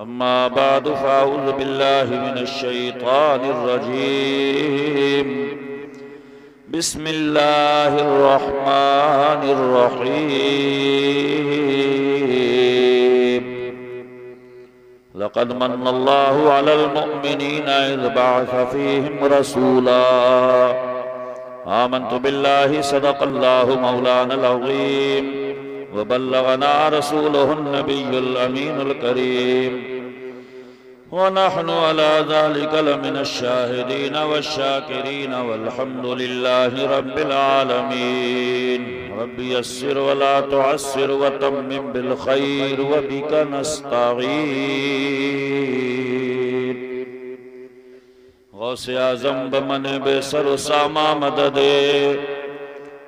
अम्मा बाद फ़अऊज़ु बिल्लाहि मिनश्शैतानिर्रजीम। बिस्मिल्लाहिर्रहमानिर्रहीम। लक़द मन्नल्लाहु अलल मुअ्मिनीना इज़ बअस फ़ीहिम रसूला। आमन्तु बिल्लाहि सदक़ल्लाहु मौलानल अज़ीम व बल्लगना रसूलुहुन नबियुल अमीनुल करीम व नहनु अला ज़ालिका लमिनश शाहिदीन वश्शाकिरीन वल्हम्दुलिल्लाहि रब्बिल आलमीन। रब्बि यस्सिर व ला तुअस्सिर व तम्मिम बिल खैर व बिका नस्तईन। गौसे आज़म बमन बेसर सामा मददे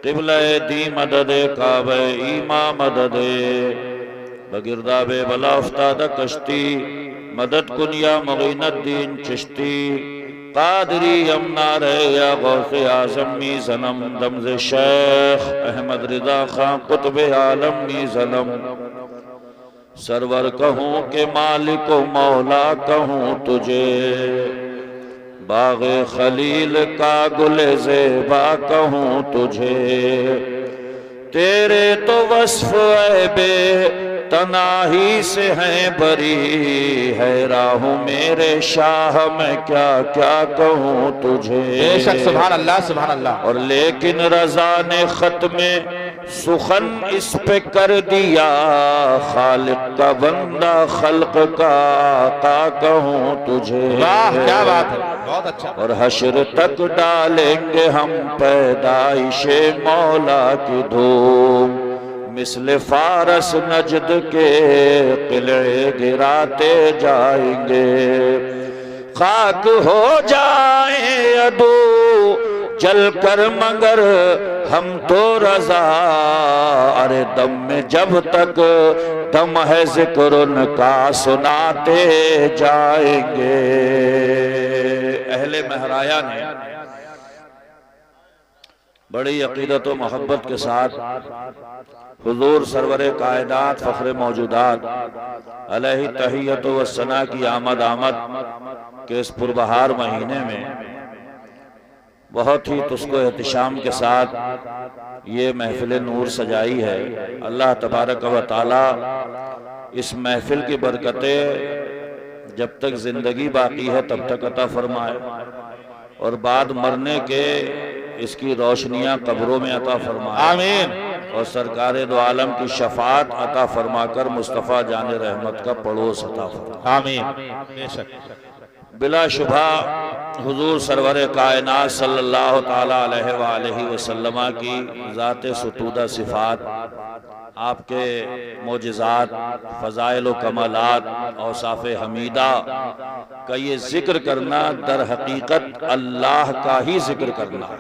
क़िबला दी मददे काबे ईमा मददे बगिरदाबे बला उफ्ताद कश्ती मदद कुनिया मुग़ीनुद्दीन चिश्ती क़ादरी यमनार या गौसे आज़म मी ज़नम दमज़े शेख अहमद रिज़ा खां कुतुब आलम मी ज़नम। सरवर कहूँ के मालिक मौला कहूँ तुझे, बाग़े खलील का गुले ज़ेबा कहूँ तुझे। तेरे तो वस्फ़ ऐबे तनाही से हैं बरी, है राहु मेरे शाह मैं क्या क्या कहूँ तुझे। बेशक सुभान अल्लाह सुभान अल्लाह। और लेकिन रज़ा ने ख़त में सुखन इस पे कर दिया, खालिक का बंदा खल्क का आका कहूँ तुझे। वाह क्या बात है, बहुत अच्छा। और हश्र तक डालेंगे हम पैदाइशे मौला की धूम, मिस्ले फारस नजद के किले गिराते जाएंगे। खाक हो जाए अदू जल कर मगर हम तो रजा, अरे दम में जब तक दम है जिक्र उनका सुनाते जाएंगे। अहले महराया ने बड़ी अकीदत व मोहब्बत के साथ हुजूर सरवरे कायनात फ़ख्रे मौजूदात अलैहि तहियत व सना की आमद के इस पुरबहार महीने में बहुत ही तुस्को एहतिशाम के साथ ये महफिल नूर सजाई है। अल्लाह तबारक व ताला इस महफिल की बरकतें जब तक जिंदगी बाकी है तब तक अता फरमाए, और बाद मरने के इसकी रोशनियां कब्रों में अता फरमाए। आमीन। और सरकार दो आलम की शफात अता फरमाकर मुस्तफ़ा जान रहमत का पड़ोस अता फरमाए। आमीन। बिलाशुबा हुजूर सरवर कायनात सल्लल्लाहु ताला अलैहि वसल्लम की ज़ात सुतूदा सिफ़ात, आपके मोजिज़ात, फ़ज़ाइल व कमालात, औसाफ़ हमीदा का ये ज़िक्र करना दर हकीकत अल्लाह का ही ज़िक्र करना है।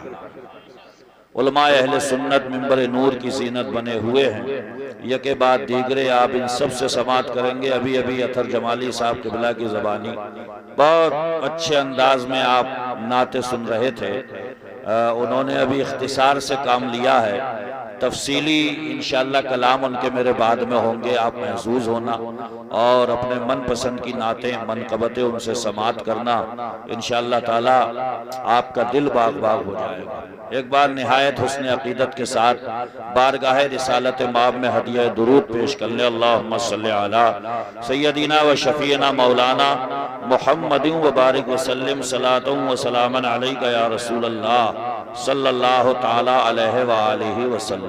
उलमाए अहले सुन्नत मिंबर नूर की ज़ीनत बने हुए हैं, यके बाद दीगरे आप इन सब से समात करेंगे। अभी अभी अथर जमाली साहब क़िबला की ज़बानी बहुत अच्छे अंदाज में आप नाते सुन रहे थे। उन्होंने अभी इख्तिसार से काम लिया है, तफसीली इंशाअल्लाह कलाम उनके मेरे बाद में होंगे। आप महसूस होना और अपने मन पसंद की नातें मनक़बतें उनसे समात करना, इंशाअल्लाह ताला आपका दिल बाग बाग हो जाएगा। एक बार निहायत हुस्न अकीदत के साथ बारगाह रिसालत माब में हदिया दुरूद पेश कर ले। अल्लाहुम्मा सल्ली अला सय्यदीना व शफीना मौलाना मुहम्मदिन व बारिक वसल्लिम सलातुन व सलामन अलैका या रसूल अल्लाह सल्लल्लाहु ताला अलैहि व आलिहि वसल्लम।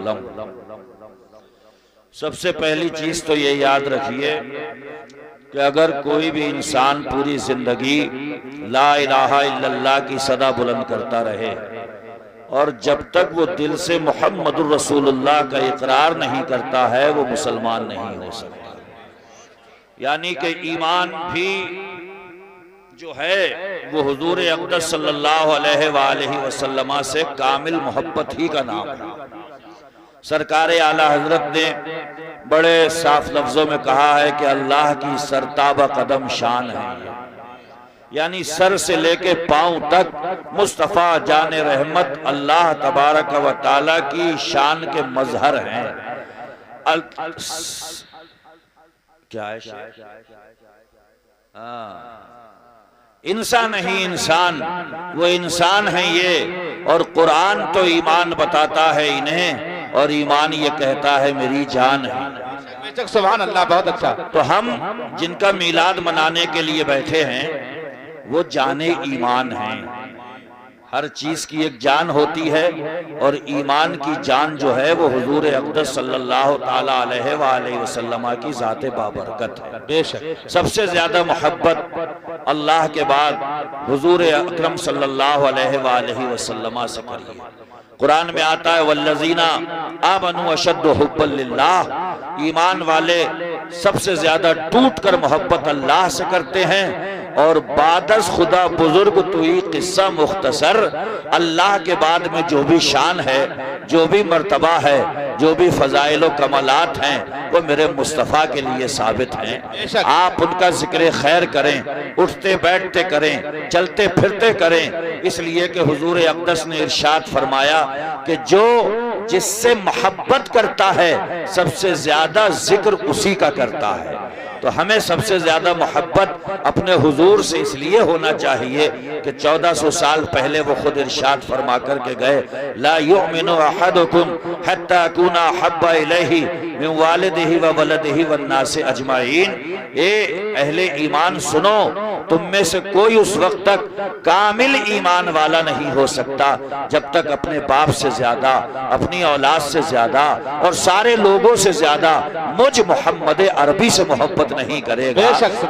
सबसे पहली चीज तो ये याद रखिए कि अगर कोई भी इंसान पूरी जिंदगी ला इलाहा इल्लल्लाह की सदा बुलंद करता रहे और जब तक वो दिल से मुहम्मदुर रसूलुल्लाह का इकरार नहीं करता है, वो मुसलमान नहीं हो सकता। यानी कि ईमान भी जो है वो हुजूर अक़दस सल्लल्लाहु अलैहि वसल्लम से कामिल मोहब्बत ही का नाम है। सरकार आला हजरत ने बड़े साफ लफ्जों में कहा है कि अल्लाह की सरताबा कदम शान है, यानी सर से लेके पांव तक मुस्तफ़ा जाने रहमत अल्लाह तबारक व ताला की शान के मजहर हैं। क्या है इंसान नहीं इंसान, वो इंसान है ये। और कुरान तो ईमान बताता है इन्हें, और ईमान ये कहता है मेरी जान है। सुभान अल्लाह, बहुत अच्छा। तो हम जिनका मीलाद मनाने के लिए बैठे हैं वो जाने ईमान हैं। हर चीज की एक जान होती है, और ईमान की जान जो है वो हुजूर अक़दस सल्लल्लाहु ताला अलैहि वसल्लम की ज़ाते बाबरकत है। बेशक सबसे ज्यादा मोहब्बत अल्लाह के बाद हुजूर अकरम सल्लल्लाहु अलैहि वसल्लम से करिए। कुरान में आता है वल्लज़ीना आमनू अशद्दु हुब्बन लिल्लाह, ईमान वाले सबसे ज्यादा टूट कर मोहब्बत अल्लाह से करते हैं। और बादस खुदा बुजुर्ग तुई किस्सा मुख्तसर, अल्लाह के बाद में जो भी शान है, जो भी मर्तबा है, जो भी फजाइल व कमालात हैं, वो मेरे मुस्तफ़ा के लिए साबित हैं। आप उनका जिक्र खैर करें, उठते बैठते करें, चलते फिरते करें, इसलिए कि हुजूर अक़दस ने इरशाद फरमाया कि जो जिससे मोहब्बत करता है सबसे ज्यादा जिक्र उसी का करता है। तो हमें सबसे ज्यादा मोहब्बत अपने हुजूर से इसलिए होना चाहिए कि 1400 साल पहले वो खुद इरशाद फरमा करके गए, ला युमिनु अहदुकुम हत्ता अकूना अहब्बा इलैहि मिन वालिदिही व वलदिही वन्नासि अजमाइन। ए अहले ईमान सुनो, तुम में से कोई उस वक्त तक कामिल ईमान वाला नहीं हो सकता जब तक अपने बाप से ज्यादा, अपनी औलाद से ज्यादा और सारे लोगों से ज्यादा मुझ मोहम्मद अरबी से मोहब्बत नहीं करेगा।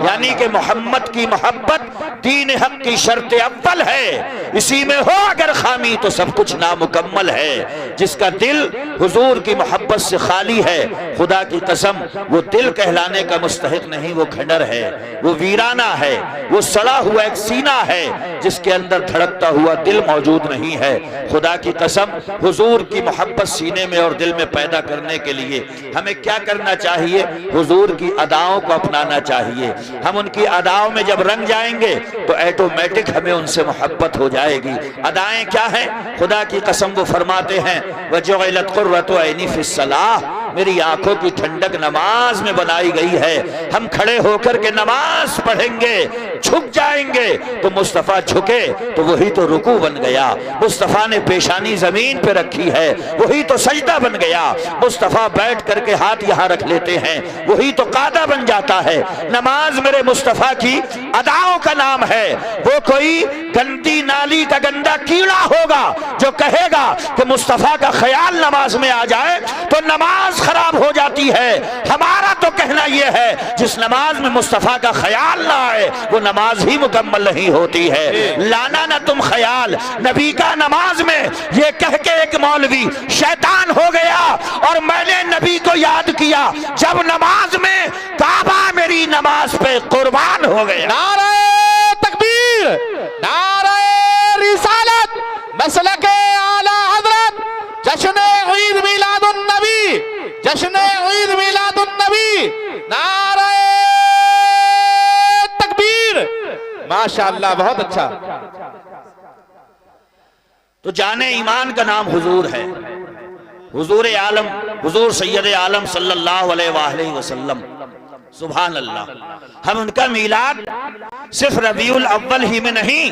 यानी कि मोहम्मद की मोहब्बत दीन हक की शर्त अव्वल है। इसी में हो अगर खामी तो सब कुछ नामुकम्मल है। जिसका दिल हुजूर की मोहब्बत से खाली है, खुदा की कसम वो दिल कहलाने का मुस्तहिक नहीं, वो खंडर है, वो वीराना है, वो सड़ा हुआ एक सीना है जिसके अंदर धड़कता हुआ दिल मौजूद नहीं है। खुदा की कसम हुजूर की मोहब्बत सीने में और दिल में पैदा करने के लिए हमें क्या करना चाहिए? हुजूर की अदाओं को अपनाना चाहिए। हम उनकी अदाओं में जब रंग जाएंगे तो ऑटोमेटिक हमें उनसे मोहब्बत हो जाएगी। अदाएं क्या है? खुदा की कसम वो फरमाते हैं वजुइलत कुर्रतु ऐनी फिस्सलाह, मेरी आंखों की ठंडक नमाज में बनाई गई है। हम खड़े होकर के नमाज पढ़ेंगे, झुक जाएंगे तो मुस्तफा झुके तो वही तो रुकू बन गया। मुस्तफा ने पेशानी जमीन पे रखी है, वही तो सजदा बन गया। मुस्तफा बैठ करके हाथ यहाँ रख लेते हैं, वही तो कादा बन जाता है। नमाज मेरे मुस्तफा की अदाओं का नाम है। वो कोई गंदी नाली का गंदा कीड़ा होगा जो कहेगा कि मुस्तफा का ख्याल नमाज में आ जाए तो नमाज खराब हो जाती है। हमारा तो कहना यह है जिस नमाज में मुस्तफा का ख्याल ना आए वो नमाज ही मुकम्मल नहीं होती है। लाना ना तुम ख्याल नबी का नमाज में, ये कह के एक मौलवी शैतान हो गया और मैंने नबी को याद किया जब नमाज में काबा मेरी नमाज पे कुर्बान हो गया। नारे तकबीर, नारे रिसालत, मसलके आला हजरत, जश्न ईद मिलादुन नबी, जश्न ईद मिलादुन नबी, नारे तकबीर। माशाअल्लाह, बहुत अच्छा। तो जाने ईमान का नाम हुजूर है। हुजूर आलम, हुजूर सैयद आलम सल्लल्लाहु अलैहि वसल्लम, सुभान अल्लाह। हम उनका मीलाद सिर्फ रबीउल अव्वल ही में नहीं,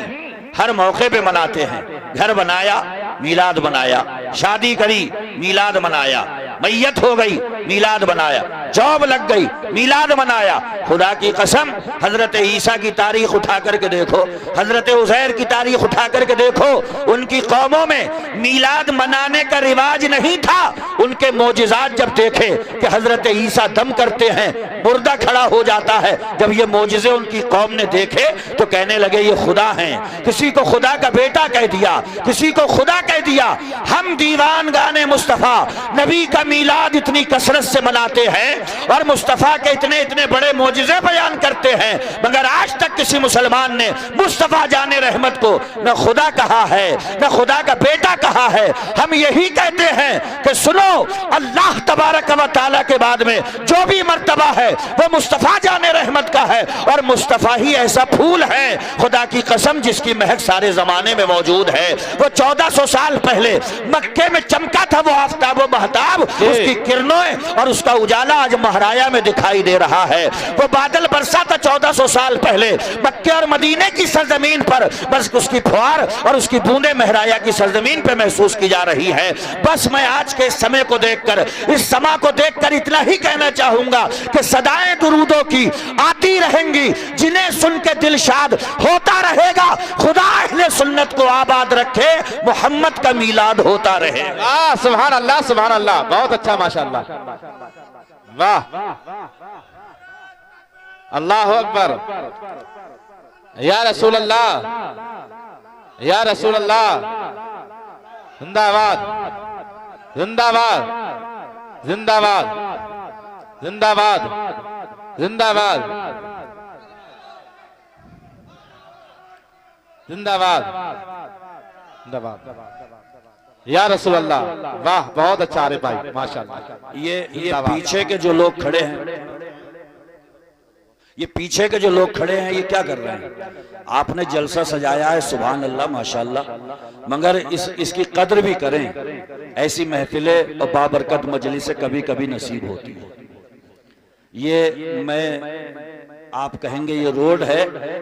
हर मौके पे मनाते हैं। घर बनाया, मीलाद बनाया, शादी करी, मीलाद मनाया, मैयत हो गई, मीलाद बनाया, जॉब लग गई, मीलाद मनाया। खुदा की कसम हजरत ईसा की तारीख उठा करके देखो, हजरत उज़ैर की तारीख उठा करके देखो, उनकी कौमों में मीलाद मनाने का रिवाज नहीं था। उनके मोजिज़ात जब देखे कि हजरत ईसा दम करते हैं, मुर्दा खड़ा हो जाता है, जब ये मोजिज़े उनकी कौम ने देखे तो कहने लगे ये खुदा हैं। किसी को खुदा का बेटा कह दिया, किसी को खुदा कह दिया। हम दीवान गाने मुस्तफ़ा नबी का मीलाद इतनी कसरत से मनाते हैं और मुस्तफ़ा के इतने इतने बड़े मोजिज़े बयान करते हैं, मगर आज तक किसी मुसलमान ने मुस्तफ़ा जाने रहमत को न खुदा कहा है न खुदा का बेटा कहा है। हम यही कहते हैं कि सुनो, अल्लाह तबारक व तआला के बाद में जो भी मर्तबा है वो मुस्तफ़ा जाने रहमत का है, और मुस्तफ़ा ही ऐसा फूल है खुदा की कसम जिसकी महक सारे जमाने में मौजूद है। वो 1400 साल पहले मक्के में चमका था वो आफताब व महताब, उसकी किरणों और उसका उजाला आज महराया में दिखाई दे रहा है। वो बादल बरसा था 1400 साल पहले मक्के और मदीने की सरजमीन पर, बस उसकी फुहार और उसकी बूंदे महराया की सरजमीन पे महसूस की जा रही है। बस मैं आज के समय को देखकर, इस समा को देखकर इतना ही कहना चाहूंगा कि सदाएं दुरूदों की आती रहेंगी, जिन्हें सुन के दिलशाद होता रहेगा। खुदा अहले सुन्नत को आबाद रखे, मोहम्मद का मीलाद होता रहे। सुभान अल्लाह, सुभान अल्लाह, बहुत अच्छा, माशाअल्लाह, वाह, अल्लाह अकबर, या रसूल अल्लाह, या रसूल अल्लाह, जिंदाबाद, जिंदाबाद, जिंदाबाद, जिंदाबाद, जिंदाबाद, जिंदाबाद, जिंदाबाद, या रसूल अल्लाह, वाह, बहुत अच्छा अरे भाई, माशाअल्लाह। ये पीछे के जो लोग खड़े हैं, ये पीछे के जो लोग खड़े हैं, ये क्या कर रहे हैं? आपने जलसा सजाया है, सुभान अल्लाह, माशाअल्लाह, मगर इसकी कद्र भी करें। ऐसी महफिलें और बाबरकत मजलिसें कभी कभी नसीब होती है। ये मैं आप कहेंगे ये रोड है,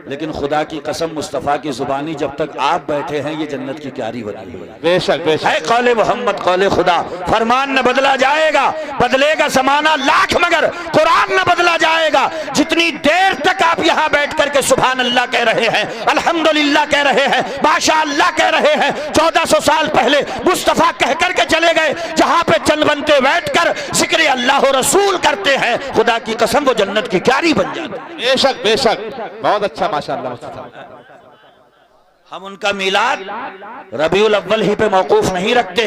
लेकिन खुदा की कसम मुस्तफ़ा की जुबानी जब तक आप बैठे हैं ये जन्नत की क्यारी बनी हुई है। बेशक बेशक है कौले मोहम्मद कौले खुदा, फरमान न बदला जाएगा, बदलेगा ज़माना लाख मगर कुरान न बदला जाएगा। जितनी देर तक आप यहाँ बैठ करके सुभान अल्लाह कह रहे हैं, अल्हम्दुलिल्लाह कह रहे हैं, माशा अल्लाह कह रहे हैं, 1400 साल पहले मुस्तफ़ा कह करके चले गए, जहाँ पे चंद बनते बैठ कर जिक्र अल्लाह रसूल करते हैं, खुदा की कसम वो जन्नत की क्यारी बन जाती है। बेशक बेशक, बहुत अच्छा, माशाअल्लाह। हम उनका मिलाद रबीउल अव्वल ही पे मौकूफ नहीं रखते,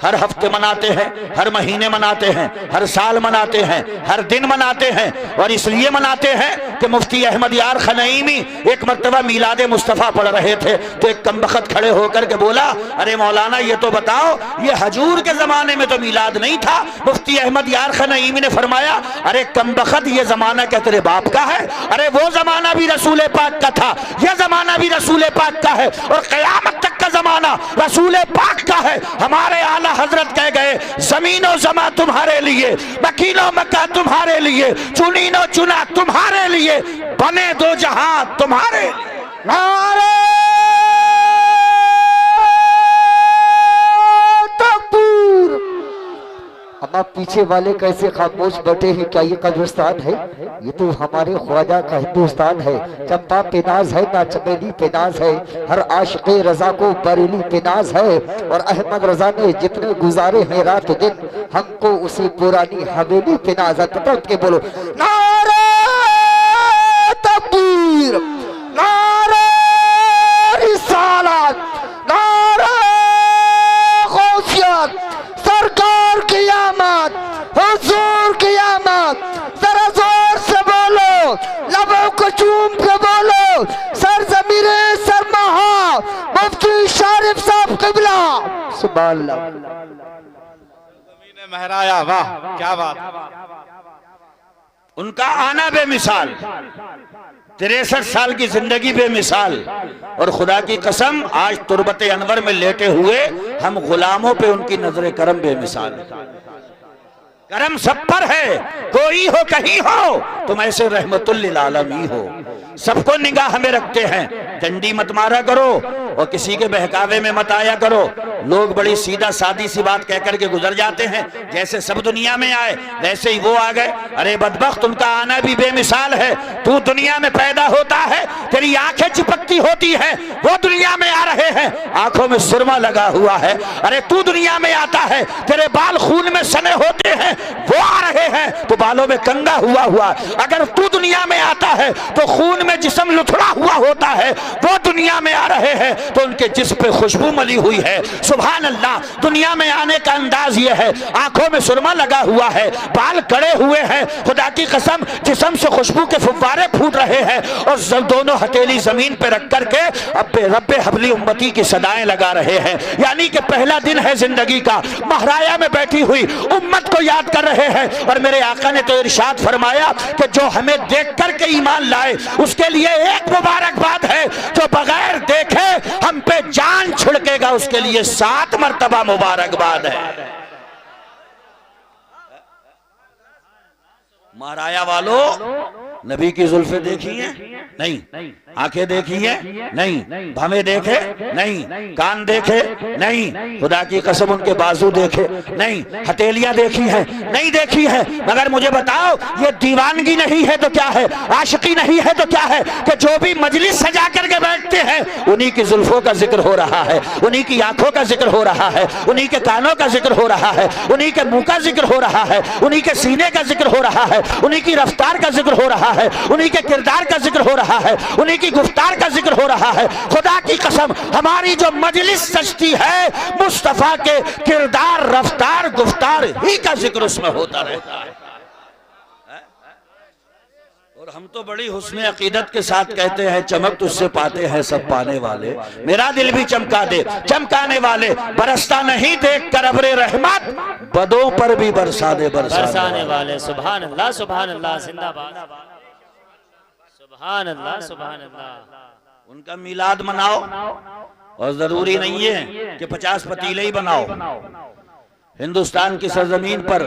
हर हफ्ते मनाते हैं, हर महीने मनाते हैं, हर साल मनाते हैं, हर दिन मनाते हैं। और इसलिए मनाते हैं कि मुफ्ती अहमद यार खनईमी एक मर्तबा मिलाद मुस्तफ़ा पढ़ रहे थे, तो एक कमबख्त खड़े होकर के बोला, अरे मौलाना ये तो बताओ, ये हजूर के जमाने में तो मिलाद नहीं था। मुफ्ती अहमद यार खनईमी ने फरमाया, अरे कमबख्त, ये जमाना क्या तेरे बाप का है? अरे वो जमाना भी रसूल पाक का था, यह जमाना भी रसूल पाक का है, और क़यामत तक का जमाना रसूल पाक का है। हमारे आला हजरत कह गए, ज़मीनो ज़मा तुम्हारे लिए, मकीनो मक्का तुम्हारे लिए, चुनीनो चुना तुम्हारे लिए, बने दो जहां तुम्हारे लिए। नारे तकबीर। अब आप पीछे वाले कैसे खामोश बैठे हैं? क्या ये कब्रिस्तान है? ये तो हमारे ख्वाजा का हिंदुस्तान है। चंपा पे नाज है ना चमेली पे नाज है, हर आशिक़े रजा को बरेली पे नाज है। और अहमद रजा ने जितने गुजारे हैं रात दिन, हमको उसी पुरानी हवेली पे नाज है। पकड़ के बोलो, नारे तकबीर, नारे रिसालत, नारे गौसियत, सरकार की आमद, हुजूर की आमद। जरा जोर से बोलो, लबों को चूम के बोलो, सरजमीरे सरमहा मुफ्ती शारिफ साहब क़िबला, सुभान अल्लाह। ज़मीन महराया, वाह क्या बात। उनका आना बेमिसाल, 63 साल की जिंदगी बेमिसाल, और खुदा की कसम आज तुरबत अनवर में लेटे हुए हम गुलामों पे उनकी नजर करम बेमिसाल। करम सब पर है, कोई हो कहीं हो, तुम ऐसे रहमतुल लिल आलमीन हो, सबको निगाह में रखते हैं। डंडी मत मारा करो और किसी के बहकावे में मत आया करो। लोग बड़ी सीधा सादी सी बात कहकर के गुजर जाते हैं, जैसे सब दुनिया में आए वैसे ही वो आ गए। अरे बदबख्त, उनका आना भी बेमिसाल है। तू दुनिया में पैदा होता है, तेरी आंखें चिपकती होती है, वो दुनिया में आ रहे हैं, आंखों में सुरमा लगा हुआ है। अरे तू दुनिया में आता है, तेरे बाल खून में सने होते हैं, वो आ रहे हैं, तो बालों में कंगा हुआ। अगर तू दुनिया में आता है तो खून में जिस्म लुथड़ा हुआ होता है, वो दुनिया में आ रहे हैं तो उनके जिस्म पे खुशबू मली हुई है। सुभान अल्लाह। दुनिया में आने का अंदाज ये है, आंखों में सुरमा लगा हुआ है, बाल कड़े हुए हैं, खुदा की कसम जिस्म से खुशबू के फुव्वारे फूट रहे हैं, और दोनों हथेली जमीन पे रख करके अब्बे रब्बे हबली उम्मती की सदाएं लगा रहे हैं। यानी कि पहला दिन है जिंदगी का, महराया में बैठी हुई उम्मत को याद कर रहे हैं। और मेरे आका ने तो इरशाद फरमाया कि जो हमें देख करके ईमान लाए उसके लिए एक मुबारकबाद है, जो बगैर देखे हम पे जान छिड़केगा उसके लिए 7 मर्तबा मुबारकबाद है। महाराया वालों, नबी की जुल्फे देखी हैं? नहीं। आंखें देखी हैं? नहीं। भवें देखे? नहीं। कान देखे? नहीं। खुदा की कसम उनके बाजू देखे? नहीं। हथेलियां देखी हैं? नहीं देखी हैं। मगर मुझे बताओ, ये दीवानगी नहीं है तो क्या है, आशिकी नहीं है तो क्या है कि जो भी मजलिस सजा करके बैठते हैं उन्हीं की जुल्फों का जिक्र हो रहा है, उन्हीं की आंखों का जिक्र हो रहा है, उन्हीं के कानों का जिक्र हो रहा है, उन्हीं के मुंह का जिक्र हो रहा है, उन्हीं के सीने का जिक्र हो रहा है, उन्हीं की रफ्तार का जिक्र हो रहा है, उन्हीं के किरदार का जिक्र हो रहा है, उन्हीं की गुफ्तार का जिक्र हो रहा है। खुदा की कसम हमारी जो मजलिस सजती है मुस्तफा के किरदार, रफ्तार, गुफ्तार ही का जिक्र उसमें होता रहता है। और हम तो बड़ी हुस्न अकीदत के साथ कहते हैं, चमक तुझसे पाते हैं सब पाने वाले, मेरा दिल भी चमका दे चमकाने वाले, बरसता नहीं देख कर अब्रे रहमत, बदों पर भी बरसा दे बरसाने वाले। सुभान अल्लाह, सुभान अल्लाह, जिंदाबाद, सुभान अल्लाह, सुभान अल्लाह। उनका मिलाद मनाओ और जरूरी नहीं है कि 50 पतीले ही बनाओ। हिंदुस्तान की सरजमीन पर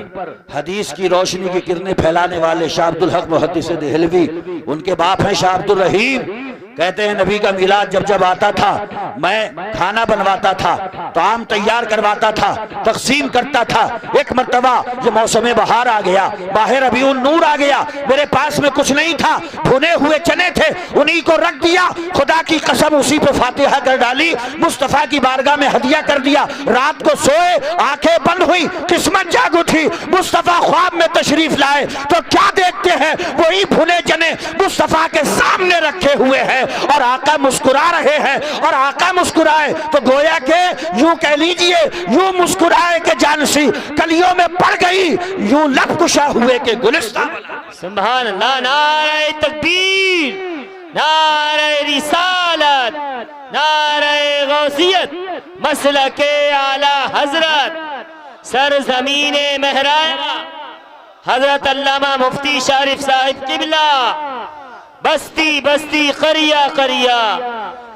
हदीस की रोशनी की किरणें फैलाने वाले शाह अब्दुल हक मुहद्दिस देहलवी, उनके बाप हैं शाह अब्दुल रहीम, कहते हैं नबी का मिलाद जब जब आता था मैं खाना बनवाता था, ताम तैयार करवाता था, तकसीम करता था। एक मर्तबा जो मौसम बहार आ गया, बाहर रबीउन नूर आ गया, मेरे पास में कुछ नहीं था, भुने हुए चने थे, उन्हीं को रख दिया। खुदा की कसम उसी पे फातिहा कर डाली, मुस्तफा की बारगाह में हदिया कर दिया। रात को सोए, आंखें बंद हुई, किस्मत जाग उठी, मुस्तफा ख्वाब में तशरीफ लाए तो क्या देखते हैं, वही भुने चने मुस्तफा के सामने रखे हुए हैं और आका मुस्कुरा रहे हैं। और आका मुस्कुराए तो गोया के यूं कह लीजिए, यूं मुस्कुराए के जानसी कलियों में पड़ गई, यूं लब कुशा हुए के गुलिस्तान। सुभान अल्लाह, नारे तकबीर, नारे रिसालत, नारे गौसियत, मसलके आला हजरत, सरजमीने महराया हजरत अल्लामा मुफ्ती शरीफ साहिब किबला, बस्ती बस्ती करिया करिया,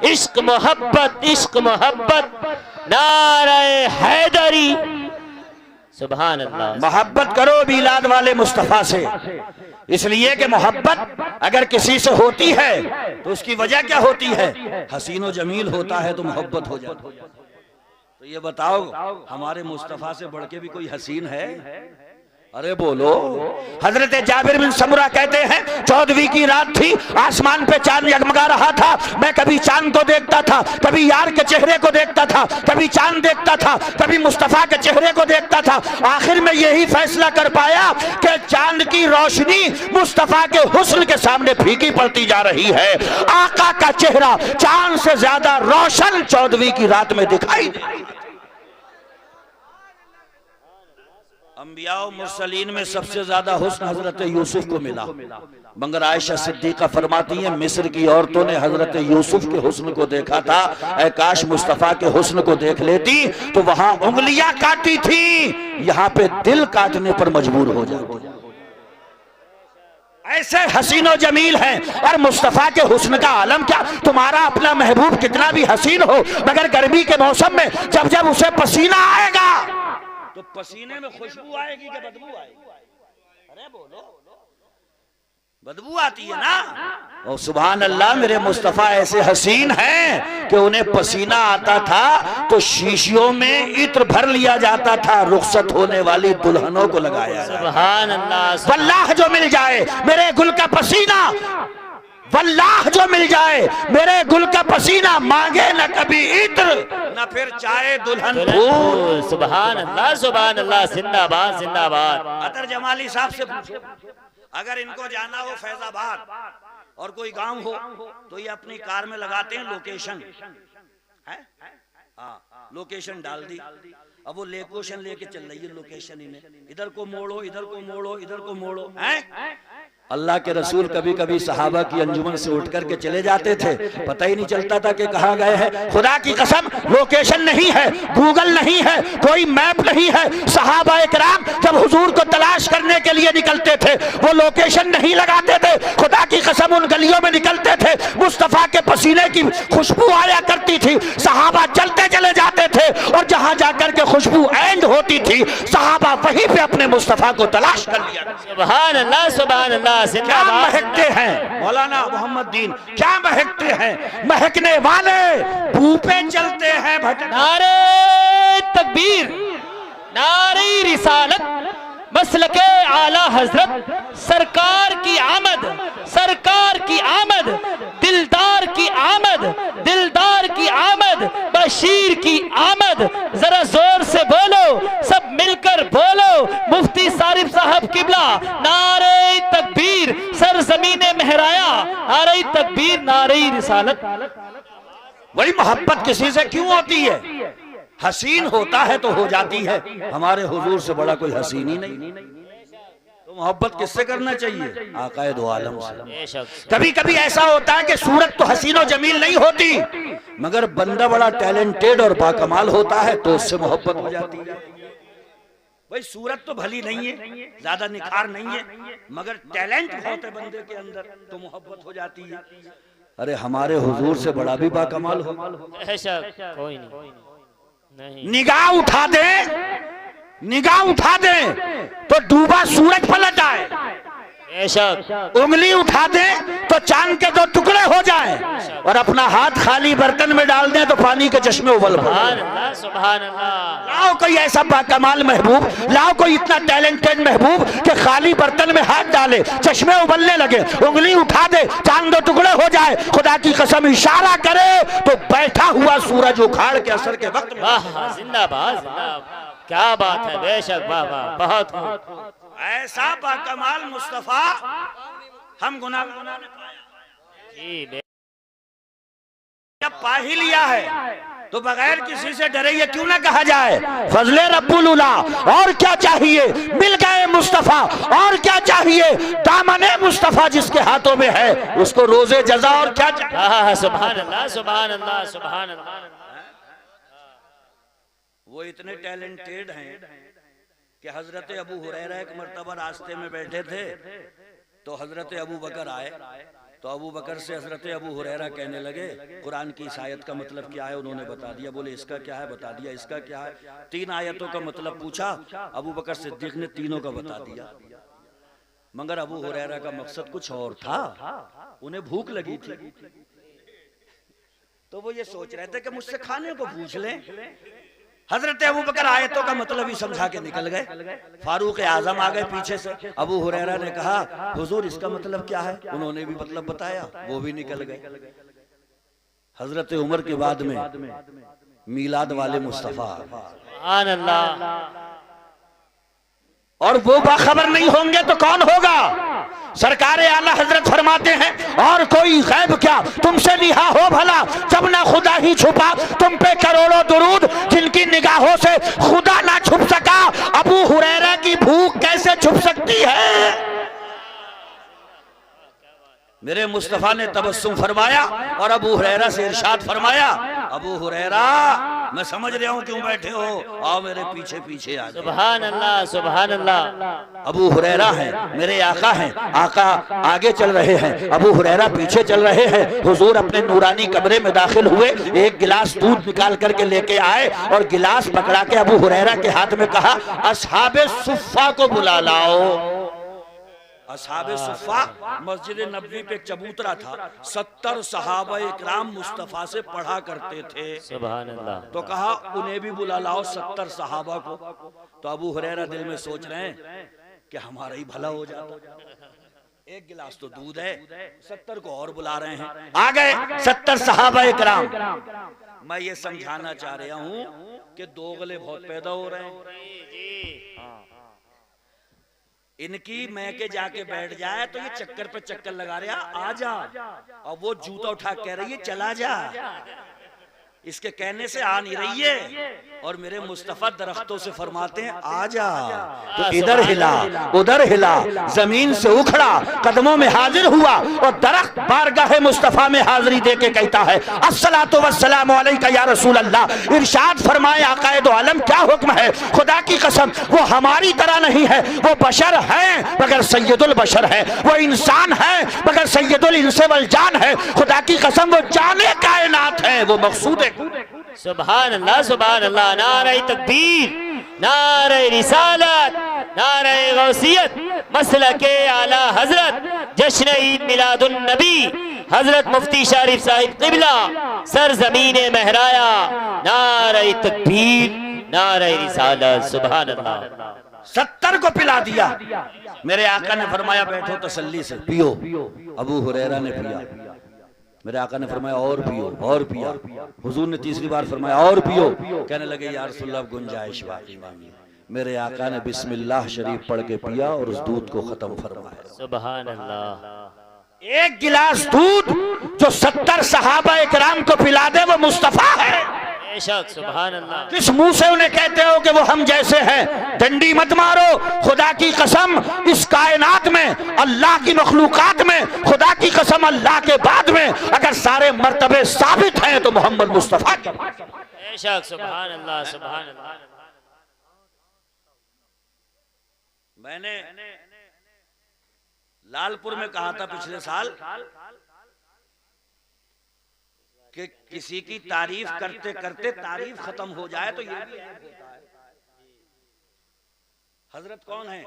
इश्क मोहब्बत, इश्क मोहब्बत, नारे हैदरी। सुभान अल्लाह। मोहब्बत करो मिलाद वाले मुस्तफा से, इसलिए कि मोहब्बत अगर किसी से होती है तो उसकी वजह क्या होती है, हसीनो जमील होता है तो मोहब्बत हो जाती है। तो ये बताओ हमारे मुस्तफा से बढ़ के भी कोई हसीन है? अरे बोलो। हजरत जाबिर बिन समुरा कहते हैं 14वीं की रात थी, आसमान पे चांद जगमगा रहा था, मैं कभी चांद को देखता था, कभी यार के चेहरे को देखता था, कभी चांद देखता था, कभी मुस्तफा के चेहरे को देखता था। आखिर में यही फैसला कर पाया कि चांद की रोशनी मुस्तफा के हुस्न के सामने फीकी पड़ती जा रही है। आका का चेहरा चांद से ज्यादा रोशन 14वीं की रात में दिखाई दे। अंबिया और मुरसलीन में सबसे ज्यादा हुस्न हजरत यूसुफ को मिला, मगर आयशा सिद्दीका फरमाती हैं मिस्र की औरतों ने हजरत यूसुफ के हुस्न को देखा था, ऐ काश मुस्तफा के हुस्न को देख लेती तो वहां उंगलियां काटी थी, यहाँ पे दिल काटने पर मजबूर हो जाती। ऐसे हसीनो जमील हैं। और मुस्तफा के हुस्न का आलम क्या, तुम्हारा अपना महबूब कितना भी हसीन हो, मगर गर्मी के मौसम में जब जब उसे पसीना आएगा तो पसीने में खुशबू आएगी कि बदबू आएगी? अरे बोलो, बदबू आती है ना। और सुभान अल्लाह, मेरे मुस्तफा ऐसे हसीन हैं कि उन्हें पसीना आता था तो शीशियों में इत्र भर लिया जाता था, रुखसत होने वाली दुल्हनों को लगाया। सुभान अल्लाह। वल्लाह जो मिल जाए मेरे गुल का पसीना, वल्लाह जो मिल जाए मेरे गुल का पसीना, मांगे न कभी इत्र न फिर चाहे दुल्हन फूल। सुभान अल्लाह, सुभान अल्लाह, जिंदाबाद, जिंदाबाद। अतर जमाली साहब से पूछो, अगर इनको जाना हो फैजाबाद और कोई गांव हो तो ये अपनी कार में लगाते हैं लोकेशन, है हाँ, लोकेशन डाल दी, अब वो लोकेशन लेके चल रही है लोकेशन ही में, इधर को मोड़ो, इधर को मोड़ो, इधर को मोड़ो, है अल्लाह के रसूल कभी कभी सहाबा की अंजुमन से उठ करके चले जाते थे, पता ही नहीं चलता था कि कहाँ गए हैं। खुदा की कसम लोकेशन नहीं है, गूगल नहीं है, कोई मैप नहीं है। सहाबा इकराम जब हुजूर को तलाश करने के लिए निकलते थे वो लोकेशन नहीं लगाते थे। खुदा की कसम उन गलियों में निकलते थे, मुस्तफा के पसीने की खुशबू आया करती थी, सहाबा चलते चले जाते थे और जहां जाकर के खुशबू एंड होती थी सहाबा वहीं पे अपने मुस्तफा को तलाश कर लिया। सुभान अल्लाह, सुभान अल्लाह। क्या महकते हैं मौलाना मोहम्मद दीन, क्या महकते हैं, महकने वाले भूपे चलते हैं भटक। नारे तकबीर, नारे रिसालत, मसलके आला हजरत, सरकार की आमद, सरकार की आमद, दिलदार की आमद, दिलदार की आमद, बशीर की आमद। जरा जोर से बोलो, सब मिलकर बोलो, मुफ्ती सारिफ साहब किबला, नारे तकबीर, सर जमीने महराया, नारे तकबीर, नारे रिसालत। बड़ी मोहब्बत किसी से क्यों होती है? हसीन होता है तो हो जाती है, हमारे हुजूर से बड़ा कोई हसीन ही नहीं। तो मोहब्बत किससे करना चाहिए? आकाए दो आलम से। कभी कभी ऐसा होता है कि सूरत तो हसीन और जमील नहीं होती, मगर बंदा बड़ा टैलेंटेड और बाकमाल होता है तो उससे मोहब्बत हो जाती है। भाई सूरत तो भली नहीं है, ज्यादा निखार नहीं है, मगर टैलेंट बहुत है बंदे के अंदर तो मोहब्बत हो जाती है। अरे हमारे हुजूर से बड़ा भी बाकमाल हो। कोई नहीं। निगाह उठा दे, निगाह उठा दे तो डूबा सूरज पलट आए, उंगली उठा दे तो चांद के दो टुकड़े हो जाए, और अपना हाथ खाली बर्तन में डाल दे तो पानी के चश्मे उबल पड़े। सुभान अल्लाह। लाओ कोई ऐसा बाकमाल महबूब, लाओ कोई इतना टैलेंटेड महबूब कि खाली बर्तन में हाथ डाले चश्मे उबलने लगे, उंगली उठा दे चांद दो टुकड़े हो जाए, खुदा की कसम इशारा करे तो बैठा हुआ सूरज उखाड़ के असर के वक्त में। जिंदाबाद, जिंदाबाद, क्या बात है, बेशक, वाह वाह, बहुत ऐसा बाकमाल मुस्तफा हम गुनाहगारों ने पाया। जब पा ही लिया है तो बगैर किसी से डरे ये क्यों ना कहा जाए फजले रब्बुल उला। और क्या चाहिए, मिल गए मुस्तफा, और क्या चाहिए, दामने मुस्तफा जिसके हाथों में है उसको रोजे जजा और क्या चाहिए। सुभान अल्लाह, सुभान अल्लाह, सुभान अल्लाह। वो इतने टैलेंटेड हैं कि हजरत अबू हुरैरा एक मर्तबा रास्ते में बैठे थे तो हजरत अबू बकर आए, तो अबू बकर से हजरत अबू हुरैरा कहने लगे कुरान की इस आयत का मतलब क्या है, उन्होंने बता दिया। बोले इसका क्या है, बता दिया। इसका क्या है, 3 आयतों का मतलब पूछा, अबू बकर सिद्दीक ने तीनों का बता दिया। मगर अबू हुरैरा का मकसद कुछ और था, उन्हें भूख लगी थी तो वो ये सोच रहे थे कि मुझसे खाने को पूछ लें। हजरत अबू बकर आयतों का मतलब ही समझा के निकल गए। फारूक आजम आ गए पीछे से, अबू हुरैरा ने कहा हुजूर इसका मतलब क्या है, उन्होंने भी मतलब बताया, वो भी निकल गए। हजरत उमर के बाद में मीलाद वाले मुस्तफा, सुभान अल्लाह। और वो बाखबर नहीं होंगे तो कौन होगा। सरकार आला हजरत फरमाते हैं और कोई गैब क्या तुमसे निहा हो भला, जब ना खुदा ही छुपा तुम पे करोड़ों दुरूद, जिनकी निगाहों से खुदा ना छुप सका, अबू हुरैरा की भूख कैसे छुप सकती है। मेरे मुस्तफा ने तबस्सुम फरमाया और अबू हुरैरा से इरशाद फरमाया, अबू हुरैरा मैं समझ रहा हूँ क्यों बैठे हो, आओ मेरे पीछे पीछे आ जाओ। सुभान अल्लाह, सुभान अल्लाह। अबू हुरैरा हैं, मेरे आका हैं, आका आगे चल रहे हैं, अबू हुरैरा पीछे चल रहे हैं। हुजूर अपने नूरानी कमरे में दाखिल हुए, एक गिलास दूध निकाल करके लेके आए और गिलास पकड़ा के अबू हुरैरा के हाथ में कहा असहाबे सुफ़ा को बुला लाओ। असहाबे सुफ़ा मस्जिद नबवी पे एक चबूतरा था, 70 सहाबा इकराम मुस्तफा से पढ़ा करते थे। सुभान अल्लाह। तो कहा उन्हें भी बुला लाओ 70 सहाबा को। तो अबू हुरैरा दिल में सोच रहे हैं कि हमारा ही भला हो जाता, एक गिलास तो दूध है, 70 को और बुला रहे हैं। आ गए 70 सहाबा इकराम। मैं ये समझाना चाह रहा हूँ कि दोगले बहुत पैदा हो रहे हैं। इनकी मैके जाके बैठ जाए तो ये चक्कर पे चक्कर लगा रहा, आ जा, और वो जूता उठा कह रही है चला जा। इसके कहने से आ नहीं रही है। और मेरे मुस्तफा दरख्तों से फरमाते हैं आ जा, तो इधर हिला उधर हिला, जमीन से उखड़ा, कदमों में हाजिर हुआ और दरख्त बारगाह मुस्तफा में हाजिरी दे के कहता है अस्सलातु वस्सलामु अलैका या रसूल अल्लाह। इरशाद फरमाए आकाए दो आलम क्या हुक्म है, खुदा की कसम वो हमारी तरह नहीं है, वो बशर है मगर सैयदुल बशर है, वो इंसान है मगर सैयदुल इंस वल जान है। खुदा की कसम वो जाने कायनात है, वो मकसूद है। सुभान अल्लाह सुभान अल्लाह। नारे तकबीर, नारे रिसालत, नारे गौसियत, मसलके आला हजरत, जश्न ईद मिलादुन नबी, हजरत मुफ्ती शरीफ साहिब क़िबला, सरज़मीने महराया, नारे तकबीर, नारे रिसालत। सुभान अल्लाह। 70 को पिला दिया। मेरे आका ने फरमाया बैठो तसल्ली से पियो। अबू हुरैरा ने पिया, मेरे आका ने फरमाया और पियो, और पिया। हुजूर ने तीसरी बार फरमाया और पियो। कहने लगे या रसूलल्लाह गुंजाइश बाकी मांगी। मेरे आका ने बिस्मिल्लाह शरीफ पढ़ के पिया और उस दूध को खत्म फरमाया। सुभान अल्लाह। एक गिलास दूध जो 70 सहाबा इकराम को पिला दे वो मुस्तफा है। बेशक सुभान अल्लाह। किस मुंह से उन्हें कहते हो कि वो हम जैसे हैं? डंडी मत मारो। खुदा की कसम इस कायनात में, अल्लाह की मखलूकात में, खुदा की कसम अल्लाह के बाद में अगर सारे मर्तबे साबित हैं तो मोहम्मद मुस्तफा के। बेशक सुभान अल्लाह सुभान अल्लाह। मैंने लालपुर में कहा था पिछले साल कि किसी की तारीफ करते करते तारीफ खत्म हो जाए तो ये भी ऐब होता है। हजरत कौन है?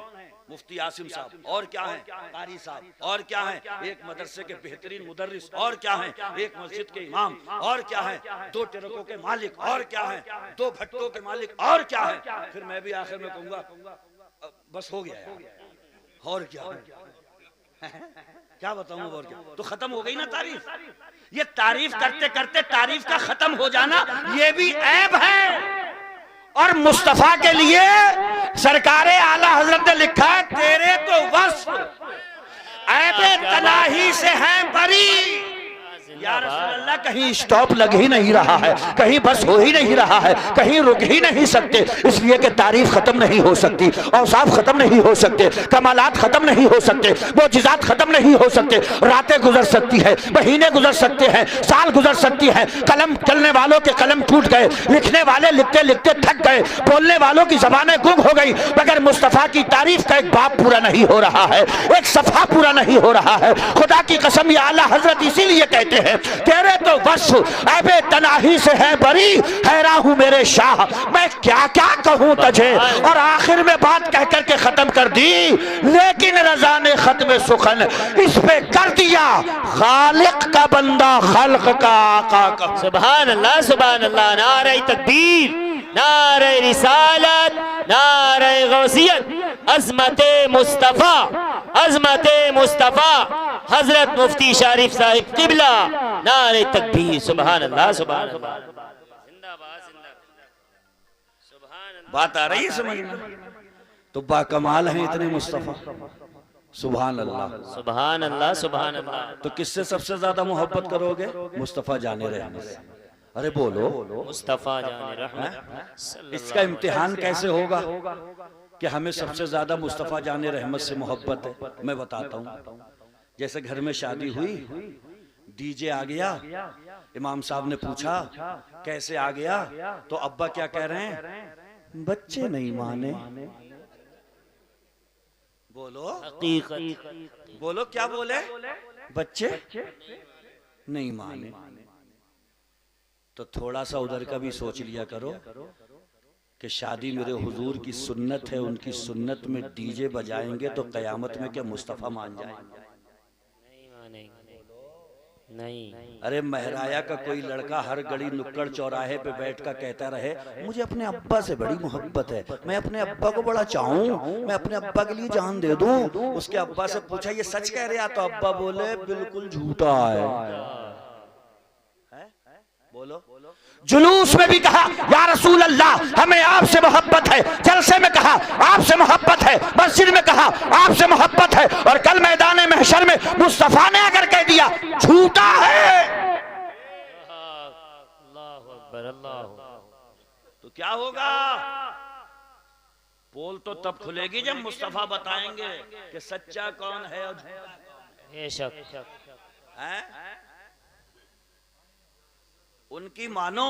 मुफ्ती आसिम साहब। और क्या है? कारी साहब। और क्या है? एक मदरसे के बेहतरीन मुदर्रिस। और क्या है? एक मस्जिद के इमाम। और क्या है? 2 ट्रकों के मालिक। और क्या है? 2 भट्टों के मालिक। और क्या है? फिर मैं भी आखिर में कहूंगा बस हो गया यार। और क्या क्या बताऊं? और क्या? तो खत्म हो गई ना तारीफ। ये तारीफ करते करते तारीफ का खत्म हो जाना ये भी ऐब है। और मुस्तफा के लिए सरकारे आला हजरत ने लिखा है तेरे तो वस्फ ऐबे तनाही से हैं बरी। या रसूल अल्लाह कहीं स्टॉप लग ही नहीं रहा है, कहीं बस हो ही नहीं रहा है, कहीं रुक ही नहीं सकते, इसलिए कि तारीफ खत्म नहीं हो सकती, औसाफ खत्म नहीं हो सकते, कमालात खत्म नहीं हो सकते, मोजिज़ात खत्म नहीं हो सकते। रातें गुजर सकती है, महीने गुजर सकते हैं, साल गुजर सकती है, कलम चलने वालों के कलम टूट गए, लिखने वाले लिखते लिखते थक गए, बोलने वालों की जबानें गुम हो गई, मगर मुस्तफा की तारीफ का एक बाब पूरा नहीं हो रहा है, एक सफा पूरा नहीं हो रहा है। खुदा की कसम ये आला हजरत इसीलिए कहते हैं तेरे तो वस्फ ऐबे तनाही से है बरी, हैरान हूं मेरे शाह मैं क्या क्या कहूं तुझे। और आखिर में बात कह करके खत्म कर दी, लेकिन रजा ने खत्म सुखन इस पे कर दिया, खालिक का बंदा खल्क का आका का। सुभान अल्लाह सुभान अल्लाह। नारे तकबीर, नारे रिसालत, नारे गौसियत, अज़मते मुस्तफा, अज़मते मुस्तफा, हजरत मुफ्ती शरीफ साहिब क़िबला, नारे तकबीर। सुभान अल्लाह सुभान अल्लाह। जिंदाबाद जिंदाबाद। सुभान अल्लाह। बात आ रही है समझ में? तो बाकमाल हैं इतने मुस्तफा। सुभान अल्लाह सुभान अल्लाह सुभान अल्लाह। तो किससे सबसे ज्यादा मोहब्बत करोगे? मुस्तफा जाने रहमत से। अरे बोलो मुस्तफा जाने रहमत। इसका इम्तिहान कैसे होगा कि हमें सबसे ज्यादा मुस्तफा जाने रहमत से मोहब्बत है? मैं बताता हूँ। जैसे घर में शादी हुई, डीजे आ गया, इमाम साहब ने पूछा कैसे आ गया, तो अब्बा क्या कह रहे हैं? बच्चे नहीं माने। बोलो हकीकत। बोलो क्या बोले? बच्चे नहीं माने। तो थोड़ा सा उधर का भी सोच लिया करो कि शादी मेरे हुजूर की सुन्नत है, उनकी सुन्नत में डीजे बजाएंगे तो कयामत में क्या मुस्तफा मान जाएंगे? नहीं। अरे महराया का कोई लड़का हर गली नुक्कड़ चौराहे पे बैठ कर कहता रहे मुझे अपने अब्बा से बड़ी मोहब्बत है, मैं अपने अब्बा को बड़ा चाहूं, मैं अपने अब्बा के लिए जान दे दूं। उसके अब्बा से पूछा ये सच कह रहे? तो अब्बा बोले बिल्कुल झूठा है। बोलो। जुलूस में भी कहा या रसूल अल्लाह हमें आपसे मोहब्बत है, जलसे में कहा आपसे मोहब्बत है, मस्जिद में कहा आपसे मोहब्बत है, और कल मैदान महशर में मुस्तफा ने अगर कह दिया झूठा है तो क्या होगा? पोल तो तब खुलेगी जब मुस्तफा बताएंगे कि सच्चा कौन है और है? उनकी मानो,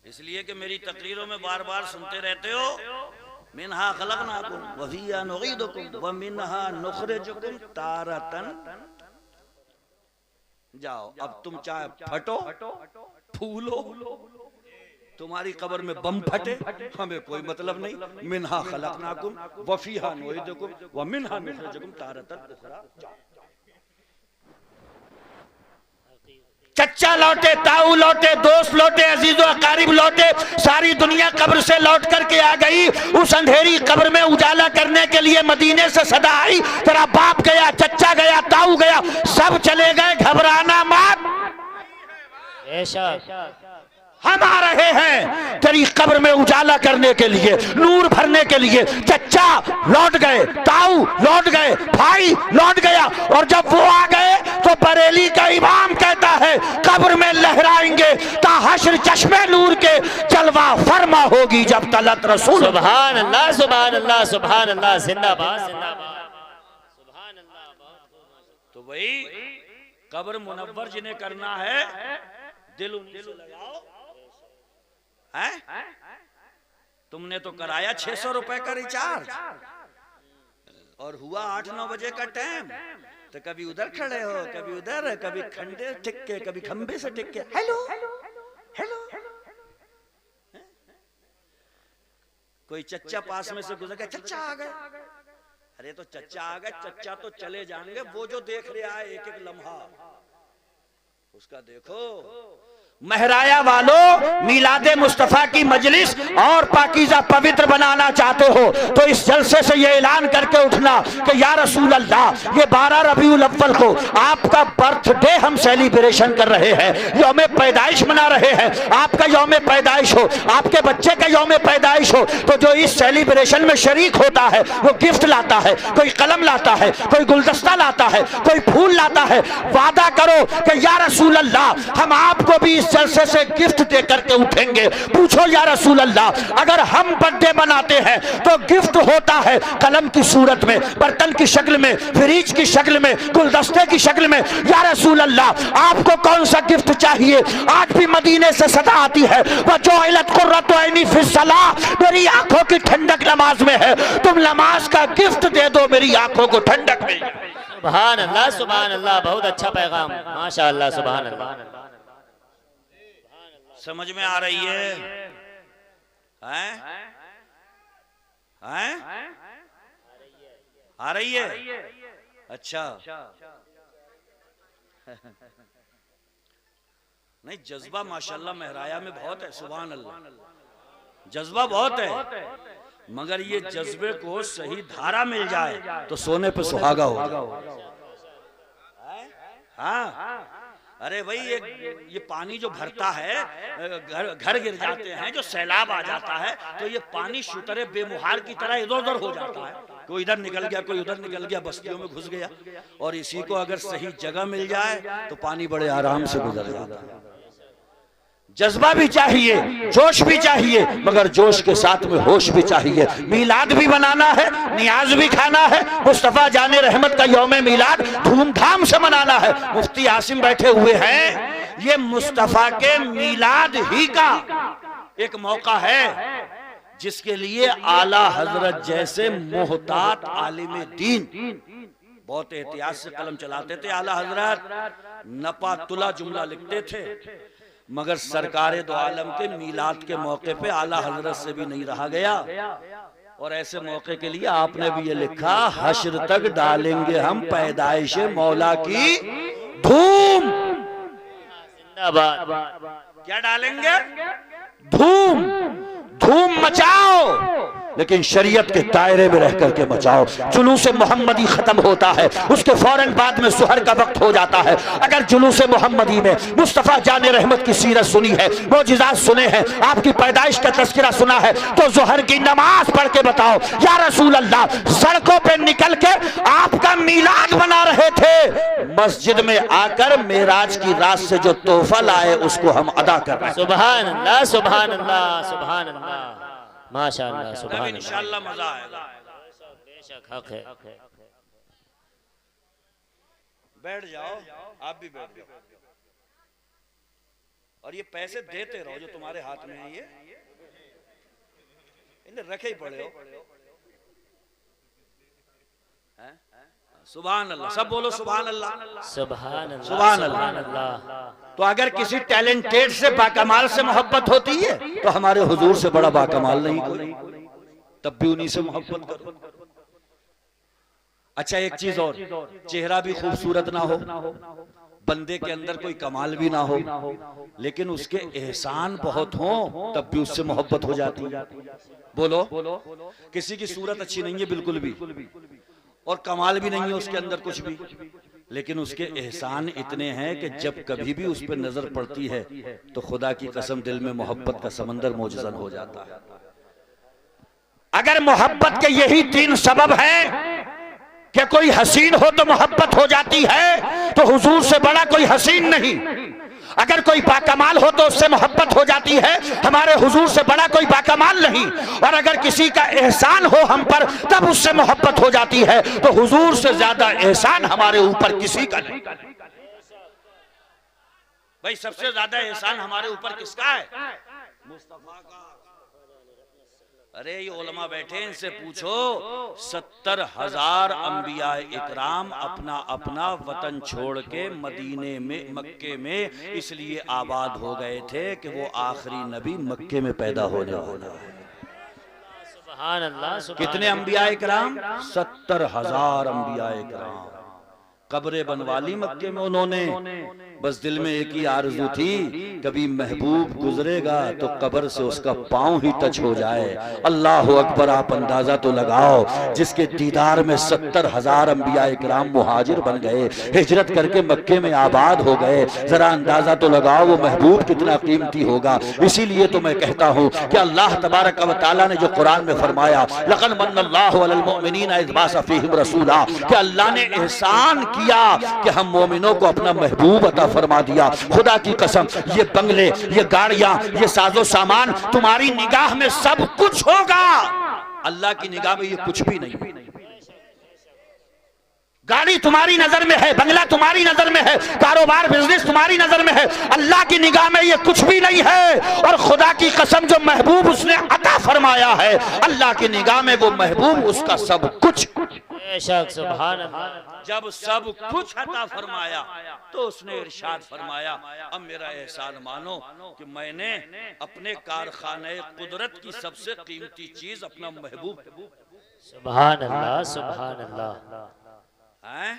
इसलिए कि मेरी तकरीरों में बार बार सुनते रहते हो, मिन्हा खलकनाकुम व फिहा नुईदुकुम व मिन्हा नुखरिजुकुम तारतन। जाओ, अब तुम चाहे फटो फूलो, तुम्हारी कब्र में बम फटे, हमें कोई मतलब नहीं। मिन्हा खलकनाकुम व फिहा नुईदुकुम व मिन्हा नुखरिजुकुम तारतन उखरा। चच्चा लौटे, ताऊ लौटे, दोस्त लौटे, अजीजो अकारिब लौटे, सारी दुनिया कब्र से लौट करके आ गई। उस अंधेरी कब्र में उजाला करने के लिए मदीने से सदा आई, तेरा बाप गया, चच्चा गया, ताऊ गया, सब चले गए, घबराना मत, हम आ रहे हैं तेरी कब्र में उजाला करने के लिए, नूर भरने के लिए। चच्चा लौट गए, ताऊ लौट गए, भाई लौट गया, और जब वो आ गए तो बरेली का इमाम कहता है कब्र में लहराएंगे ताहश्र चश्मे नूर के, जलवा फरमा होगी जब तलत रसूल। सुभान अल्लाह, सुभान अल्लाह, सुभान अल्लाह, जिंदाबाद जिंदाबाद, सुभान अल्लाह। तो वही कब्र मुनव्वर जिन्हें करना है, दिल उन्हीं से लगाओ। है? तुमने तो कराया 600 रुपए का रिचार्ज और हुआ 8-9 बजे का टाइम, तो कभी उधर खड़े हो, कभी उधर, कभी खंडे टिक के, कभी खंबे से टिक के हेलो हेलो। कोई चच्चा पास में से गुजर गया, चच्चा आ गए। अरे तो चच्चा आ गए, चच्चा तो चले जाएंगे, वो जो देख रहा है एक एक लम्हा उसका देखो। महराया वालों, मिलादे मुस्तफा की मजलिस और पाकीज़ा पवित्र बनाना चाहते हो तो इस जलसे से ये ऐलान करके उठना कि या रसूल अल्लाह, ये 12 रबीउल अव्वल को आपका बर्थडे हम सेलिब्रेशन कर रहे हैं, यौम पैदाइश मना रहे हैं। आपका यौम पैदाइश हो, आपके बच्चे का यौम पैदाइश हो, तो जो इस सेलिब्रेशन में शरीक होता है वो गिफ्ट लाता है, कोई कलम लाता है, कोई गुलदस्ता लाता है, कोई फूल लाता है। वादा करो कि या रसूल अल्लाह, हम आपको भी जलसे से गिफ्ट दे करके उठेंगे। पूछो या रसूल अल्लाह, अगर हम बर्थडे मनाते हैं तो गिफ्ट होता है कलम की सूरत में, बर्तन की शक्ल में, फ्रिज की शक्ल में, गुलदस्ते की शक्ल में। या रसूल अल्लाह, आपको कौन सा गिफ्ट चाहिए? आज भी मदीने से सदा आती है, वजुइलत कुर्रतु ऐनी फिस्सलाह, मेरी आंखों की ठंडक नमाज में है, तुम नमाज का गिफ्ट दे दो, मेरी आंखों को ठंडक मिल जाए। सुभान अल्लाह, सुभान अल्लाह, बहुत अच्छा पैगाम, माशाअल्लाह, सुभान अल्लाह। समझ में आ रही है? हैं? आ रही है? अच्छा नहीं, जज्बा माशाल्लाह महराया में बहुत है, सुभान अल्लाह, जज्बा बहुत है, मगर ये जज्बे को सही धारा मिल जाए तो सोने पे सुहागा होगा। हाँ, अरे भाई ये पानी जो भरता है, घर गिर जाते हैं, जो सैलाब आ जाता है, तो ये पानी शुतरे बेमुहार की तरह इधर उधर हो जाता है, कोई इधर निकल गया, कोई उधर निकल गया, बस्तियों में घुस गया। और इसी को अगर सही जगह मिल जाए तो पानी बड़े आराम से गुजर जाता है। जज्बा भी चाहिए, जोश भी चाहिए, मगर जोश के साथ में होश भी चाहिए। मीलाद भी बनाना है, नियाज भी खाना है, मुस्तफा जाने रहमत का यौम मीलाद धूमधाम से मनाना है। मुफ्ती आसिम बैठे हुए हैं, ये मुस्तफा के मीलाद ही का एक मौका है जिसके लिए आला हजरत जैसे मोहतात आलिम दीन बहुत एहतियात से कलम चलाते थे। आला हजरत नपा तुला जुमला लिखते थे, मगर सरकारे दो आलम के मीलाद के मौके पे आला हजरत से भी नहीं रहा गया। और ऐसे मौके के लिए आपने भी ये लिखा, हश्र तक डालेंगे हम पैदाइश मौला की धूम। क्या डालेंगे? धूम, धूम मचाओ। लेकिन शरीयत के दायरे में रह करके बचाओ। जुलूस मोहम्मदी खत्म होता है, उसके फौरन बाद में सुहर का वक्त हो जाता है। अगर जुलूस मोहम्मदी में मुस्तफ़ा जाने रहमत की सीरत सुनी है, मौजिज़ात सुने हैं, आपकी पैदाइश का तज़किरा सुना है, तो ज़ोहर की नमाज पढ़ के बताओ या रसूल अल्लाह, सड़कों पे निकल के आपका मीलाद बना रहे थे, मस्जिद में आकर मेराज की रात से जो तोहफा लाए उसको हम अदा कर रहे हैं। सुभान अल्लाह, सुभान अल्लाह, सुभान अल्लाह, माशाअल्लाह, सुभान अल्लाह। इंशाअल्लाह मजा आएगा। बेशक हक है। बैठ जाओ, आप भी बैठ जाओ, और ये पैसे देते रहो जो तुम्हारे हाथ में है, ये इन्हें रखे ही पड़े हो। सुभान अल्लाह, सब बोलो सुभान अल्लाह, सुभान अल्लाह, सुभान सुभान अल्लाह। अल्लाह। तो अगर किसी टैलेंटेड से बाकमाल से मोहब्बत होती है तो हमारे हुजूर से बड़ा बाकमाल नहीं कोई, तब भी उन्हीं से मोहब्बत करो। अच्छा एक चीज और, चेहरा भी खूबसूरत ना हो, बंदे के अंदर कोई कमाल भी ना हो, लेकिन उसके एहसान बहुत हो, तब भी उससे मोहब्बत हो जाती है। बोलो, किसी की सूरत अच्छी नहीं है बिल्कुल भी, और कमाल भी नहीं है उसके अंदर कुछ भी, लेकिन उसके एहसान इतने हैं कि जब कभी भी उस पर नजर पड़ती है तो खुदा की कसम दिल में मोहब्बत का समंदर मौजूद हो जाता है। अगर मोहब्बत के यही 3 सबब हैं कि कोई हसीन हो तो मोहब्बत हो जाती है, तो हुजूर से बड़ा कोई हसीन नहीं। अगर कोई बाकमाल हो तो उससे मोहब्बत हो जाती है, हमारे हुजूर से बड़ा कोई बाकमाल नहीं। और अगर किसी का एहसान हो हम पर, तब उससे मोहब्बत हो जाती है। तो हुजूर से ज्यादा एहसान हमारे ऊपर किसी का नहीं। भाई सबसे ज्यादा एहसान हमारे ऊपर किसका है? मुस्तफा का। अरे ये उलमा बैठे, इनसे पूछो 70,000 अंबिया इकराम अपना अपना वतन छोड़ के मदीने में, मक्के में इसलिए आबाद हो गए थे कि वो आखिरी नबी मक्के में पैदा होने वाला है। सुभान अल्लाह, सुभान कितने अंबिया इकराम? 70,000 अंबिया इकराम। कब्रें बनवा ली मक्के में उन्होंने, बस दिल में एक ही आरज़ू थी, कभी महबूब गुजरेगा तो कब्र से उसका पांव ही टच हो जाए। अल्लाह अकबर, आप अंदाजा तो लगाओ, जिसके दीदार में 70,000 अंबिया इकराम मुहाजिर बन गए, हिजरत करके मक्के में आबाद हो गए, जरा अंदाजा तो लगाओ वो महबूब कितना कीमती होगा। इसीलिए तो मैं कहता हूँ कि अल्लाह तबारक व तआला ने जो कुरान में फरमाया, लक़द मन्नल्लाहु अलल मुमिनीना इज़ बअसा फ़ीहिम रसूला, कि अल्लाह ने एहसान किया कि हम मोमिनों को अपना महबूब अता फरमा दिया। खुदा की कसम, ये बंगले, ये गाड़ियां, ये साजो सामान तुम्हारी निगाह में सब कुछ होगा, अल्लाह की निगाह में ये कुछ भी नहीं। गाड़ी तुम्हारी नजर में है, बंगला तुम्हारी नजर में है, कारोबार बिजनेस तुम्हारी नजर में है, अल्लाह की निगाह में ये कुछ भी नहीं है। और खुदा की कसम, जो महबूब उसने अता फरमाया है, अल्लाह की निगाह में वो महबूब उसका सब कुछ। बेशक, सुभान अल्लाह। जब सब कुछ अता फरमाया तो उसने इरशाद फरमाया, अब मेरा एहसान मानो कि मैंने अपने कारखाने कुदरत की सबसे कीमती चीज अपना महबूब। सुभान अल्लाह, सुभान अल्लाह। हैं?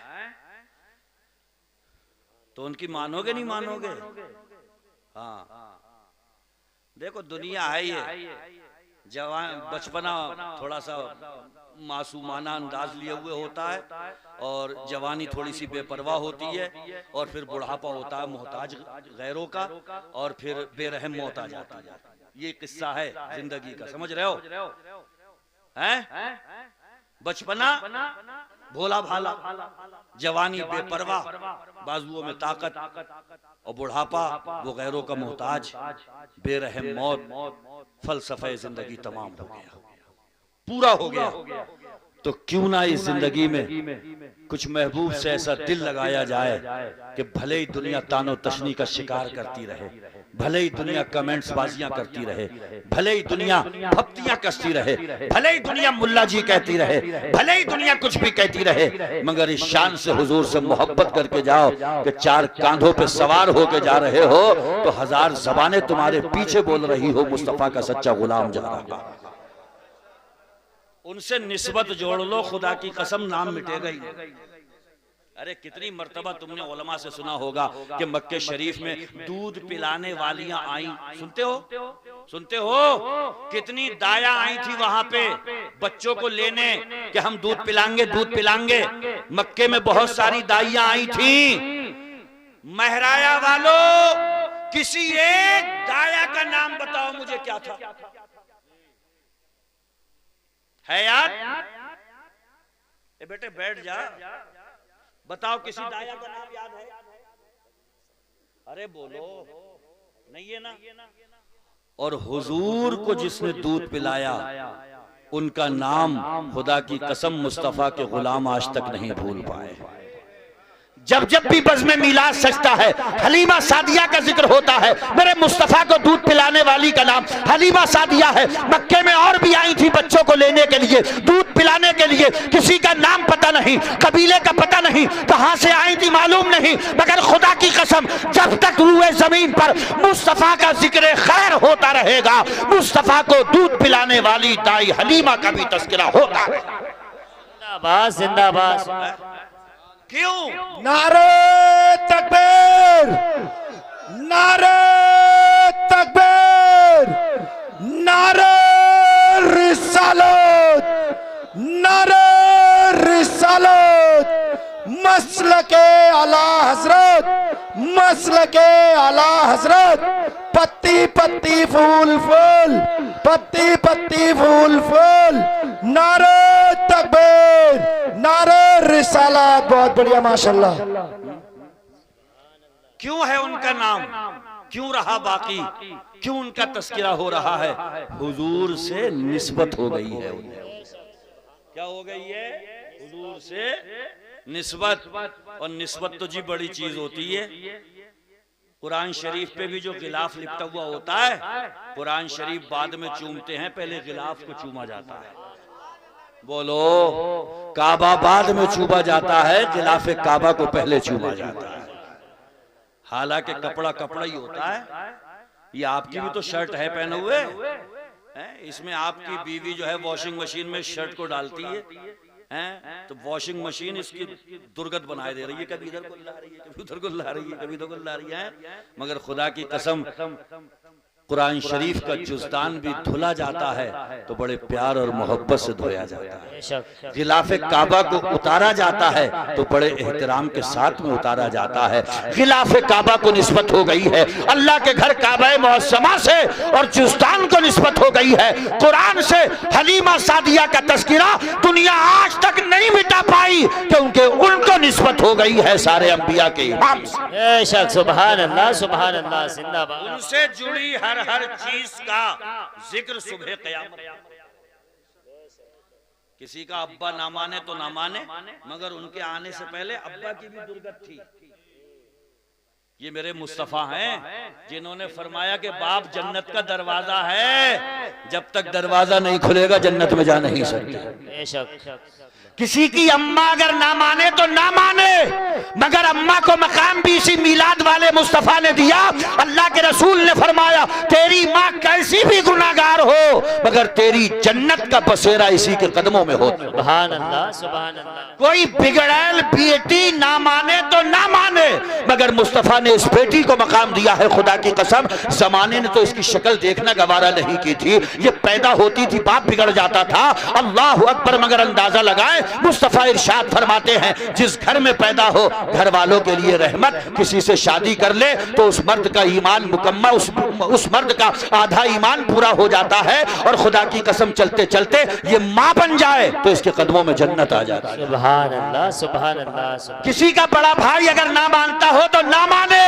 तो उनकी मानोगे नहीं मानोगे? हाँ, देखो दुनिया है ये, जवान बचपना थोड़ा सा मासूमाना अंदाज लिए हुए होता है, और जवानी थोड़ी सी बेपरवाह होती है, और फिर बुढ़ापा होता है मोहताज गैरों का, और फिर बेरहम मौत आ जाती है। ये किस्सा है जिंदगी का, समझ रहे हो? हैं? बचपना भोला भाला, जवानी बेपरवाह, बाजुओं में ताकत, और बुढ़ापा वो गैरों का मोहताज, बेरहम मौत। फलसफे जिंदगी तमाम हो गया, पूरा हो गया। तो क्यों ना इस जिंदगी में कुछ महबूब से ऐसा दिल लगाया जाए कि भले ही दुनिया तानो तशनी का शिकार करती रहे, भले ही दुनिया कमेंट्स बाजियां करती रहे, भले ही दुनिया फप्तियां कसती रहे, भले ही दुनिया मुल्ला जी कहती रहे, भले ही दुनिया कुछ भी कहती रहे, मगर इस शान से हुजूर से मोहब्बत करके जाओ कि 4 कांधों पे सवार होके जा रहे हो तो 1000 ज़बानें तुम्हारे पीछे बोल रही हो, मुस्तफा का सच्चा गुलाम जा रहा। उनसे निस्बत जोड़ लो, खुदा की कसम नाम मिटेगा ही। अरे कितनी मर्तबा तुमने उलमा से सुना होगा कि मक्के शरीफ में दूध पिलाने वालियां आई, सुनते हो? सुनते हो कितनी दाया आई थी वहां पे बच्चों को लेने कि हम दूध पिलाएंगे दूध पिलाएंगे। मक्के में बहुत सारी दाइयां आई थी। महराया वालों, किसी एक दाया का नाम बताओ मुझे, क्या था? है यार? ए बेटे बैठ जा, बताओ किसी दाया का नाम याद है? अरे बोलो, नहीं है ना? और हुजूर को जिसने दूध पिलाया उनका नाम खुदा की कसम मुस्तफा के गुलाम आज तक नहीं भूल पाए। जब जब भी बज़्म मीलाद सजता है हलीमा सादिया का जिक्र होता है। मेरे मुस्तफा को दूध पिलाने वाली का नाम हलीमा सादिया है। मक्के में और भी आई थी बच्चों को लेने के लिए, दूध पिलाने के लिए। किसी का नाम पता नहीं, कबीले का पता नहीं, कहां से आई थी मालूम नहीं, मगर खुदा की कसम जब तक रूए जमीन पर मुस्तफा का जिक्र खैर होता रहेगा, मुस्तफा को दूध पिलाने वाली दाई हलीमा का भी तस्करा होता है। जिंदाबाद जिंदाबाद। क्यों? नारे तकबीर, नारे तकबीर, नारे रिसालत, नारे रिसालत, मसलके आला हजरत, मसलके आला हजरत, पत्ती पत्ती फूल फूल, पत्ती पत्ती फूल फूल, नारे तकबीर, नारे रिसालत। बहुत बढ़िया माशाल्लाह। क्यों है उनका नाम, क्यों रहा बाकी, क्यों उनका तस्करा हो रहा है? हुजूर से निस्बत हो गई है उन्हें। क्या हो गई है? हुजूर से निस्बत। और निस्बत तो जी बड़ी चीज होती है। कुरान शरीफ पे भी जो गिलाफ लिपटा हुआ होता है, कुरान शरीफ बाद में चूमते हैं, पहले गिलाफ को चूमा जाता है। बोलो, काबा बाद में चूमा जाता है, गिलाफ काबा को पहले चूमा जाता है। हालांकि कपड़ा कपड़ा ही होता है। ये आपकी भी तो शर्ट है पहने हुए हैं? इसमें आपकी बीवी जो है वॉशिंग मशीन में शर्ट को डालती है, तो वॉशिंग मशीन इसकी दुर्गत बनाए दे रही है, कभी इधर को ला रही है, कभी उधर को ला रही है, कभी उधर को ला रही है। मगर खुदा की कसम कुरान शरीफ का जुज़दान भी धुला जाता है तो बड़े प्यार और मोहब्बत से धोया जाता है। गिलाफ काबा को उतारा जाता है तो बड़े एहतराम के साथ में उतारा जाता है। गिलाफ काबा को निस्बत हो गई है अल्लाह के घर काबा मुअज़्ज़मा से, और जुज़दान को निस्बत हो गई है कुरान से। हलीमा सादिया का तज़किरा दुनिया आज तक नहीं मिटा पाई क्योंकि उनको निस्बत हो गई है सारे अंबिया के इमाम से। बेशक, सुभान अल्लाह सुभान अल्लाह, जिंदाबाद। उनसे जुड़ी हर चीज का जिक्र सुबह क़यामत। किसी का अब्बा ना माने तो ना माने, मगर उनके आने से पहले अब्बा की भी दुर्गत थी। ये मेरे मुस्तफा हैं जिन्होंने फरमाया कि बाप जन्नत का दरवाजा है, जब तक दरवाजा नहीं खुलेगा जन्नत में जा नहीं सकते। बेशक, किसी की अम्मा अगर ना माने तो ना माने, मगर अम्मा को मकाम भी इसी मिलाद वाले मुस्तफा ने दिया। अल्लाह के रसूल ने फरमाया तेरी माँ कैसी भी गुनाहगार हो मगर तेरी जन्नत का बसेरा इसी के कदमों में हो। सुभान अल्लाह सुभान अल्लाह। कोई बिगड़ैल बेटी ना माने तो ना माने, मगर मुस्तफा ने इस बेटी को मकाम दिया है। खुदा की कसम जमाने ने तो इसकी शक्ल देखना गवारा नहीं की थी। ये पैदा होती थी बाप बिगड़ जाता था, अल्लाह अकबर, मगर अंदाजा लगाए मुस्तफा इरशाद फरमाते हैं जिस घर में पैदा हो घर वालों के लिए रहमत। किसी से शादी कर ले तो उस मर्द का ईमान मुकम्मल, उस मर्द का आधा ईमान पूरा हो जाता है। और खुदा की कसम चलते चलते ये माँ बन जाए तो इसके कदमों में जन्नत आ जाती है। सुभान अल्लाह सुभान अल्लाह। किसी का बड़ा भाई अगर ना मानता हो तो ना माने,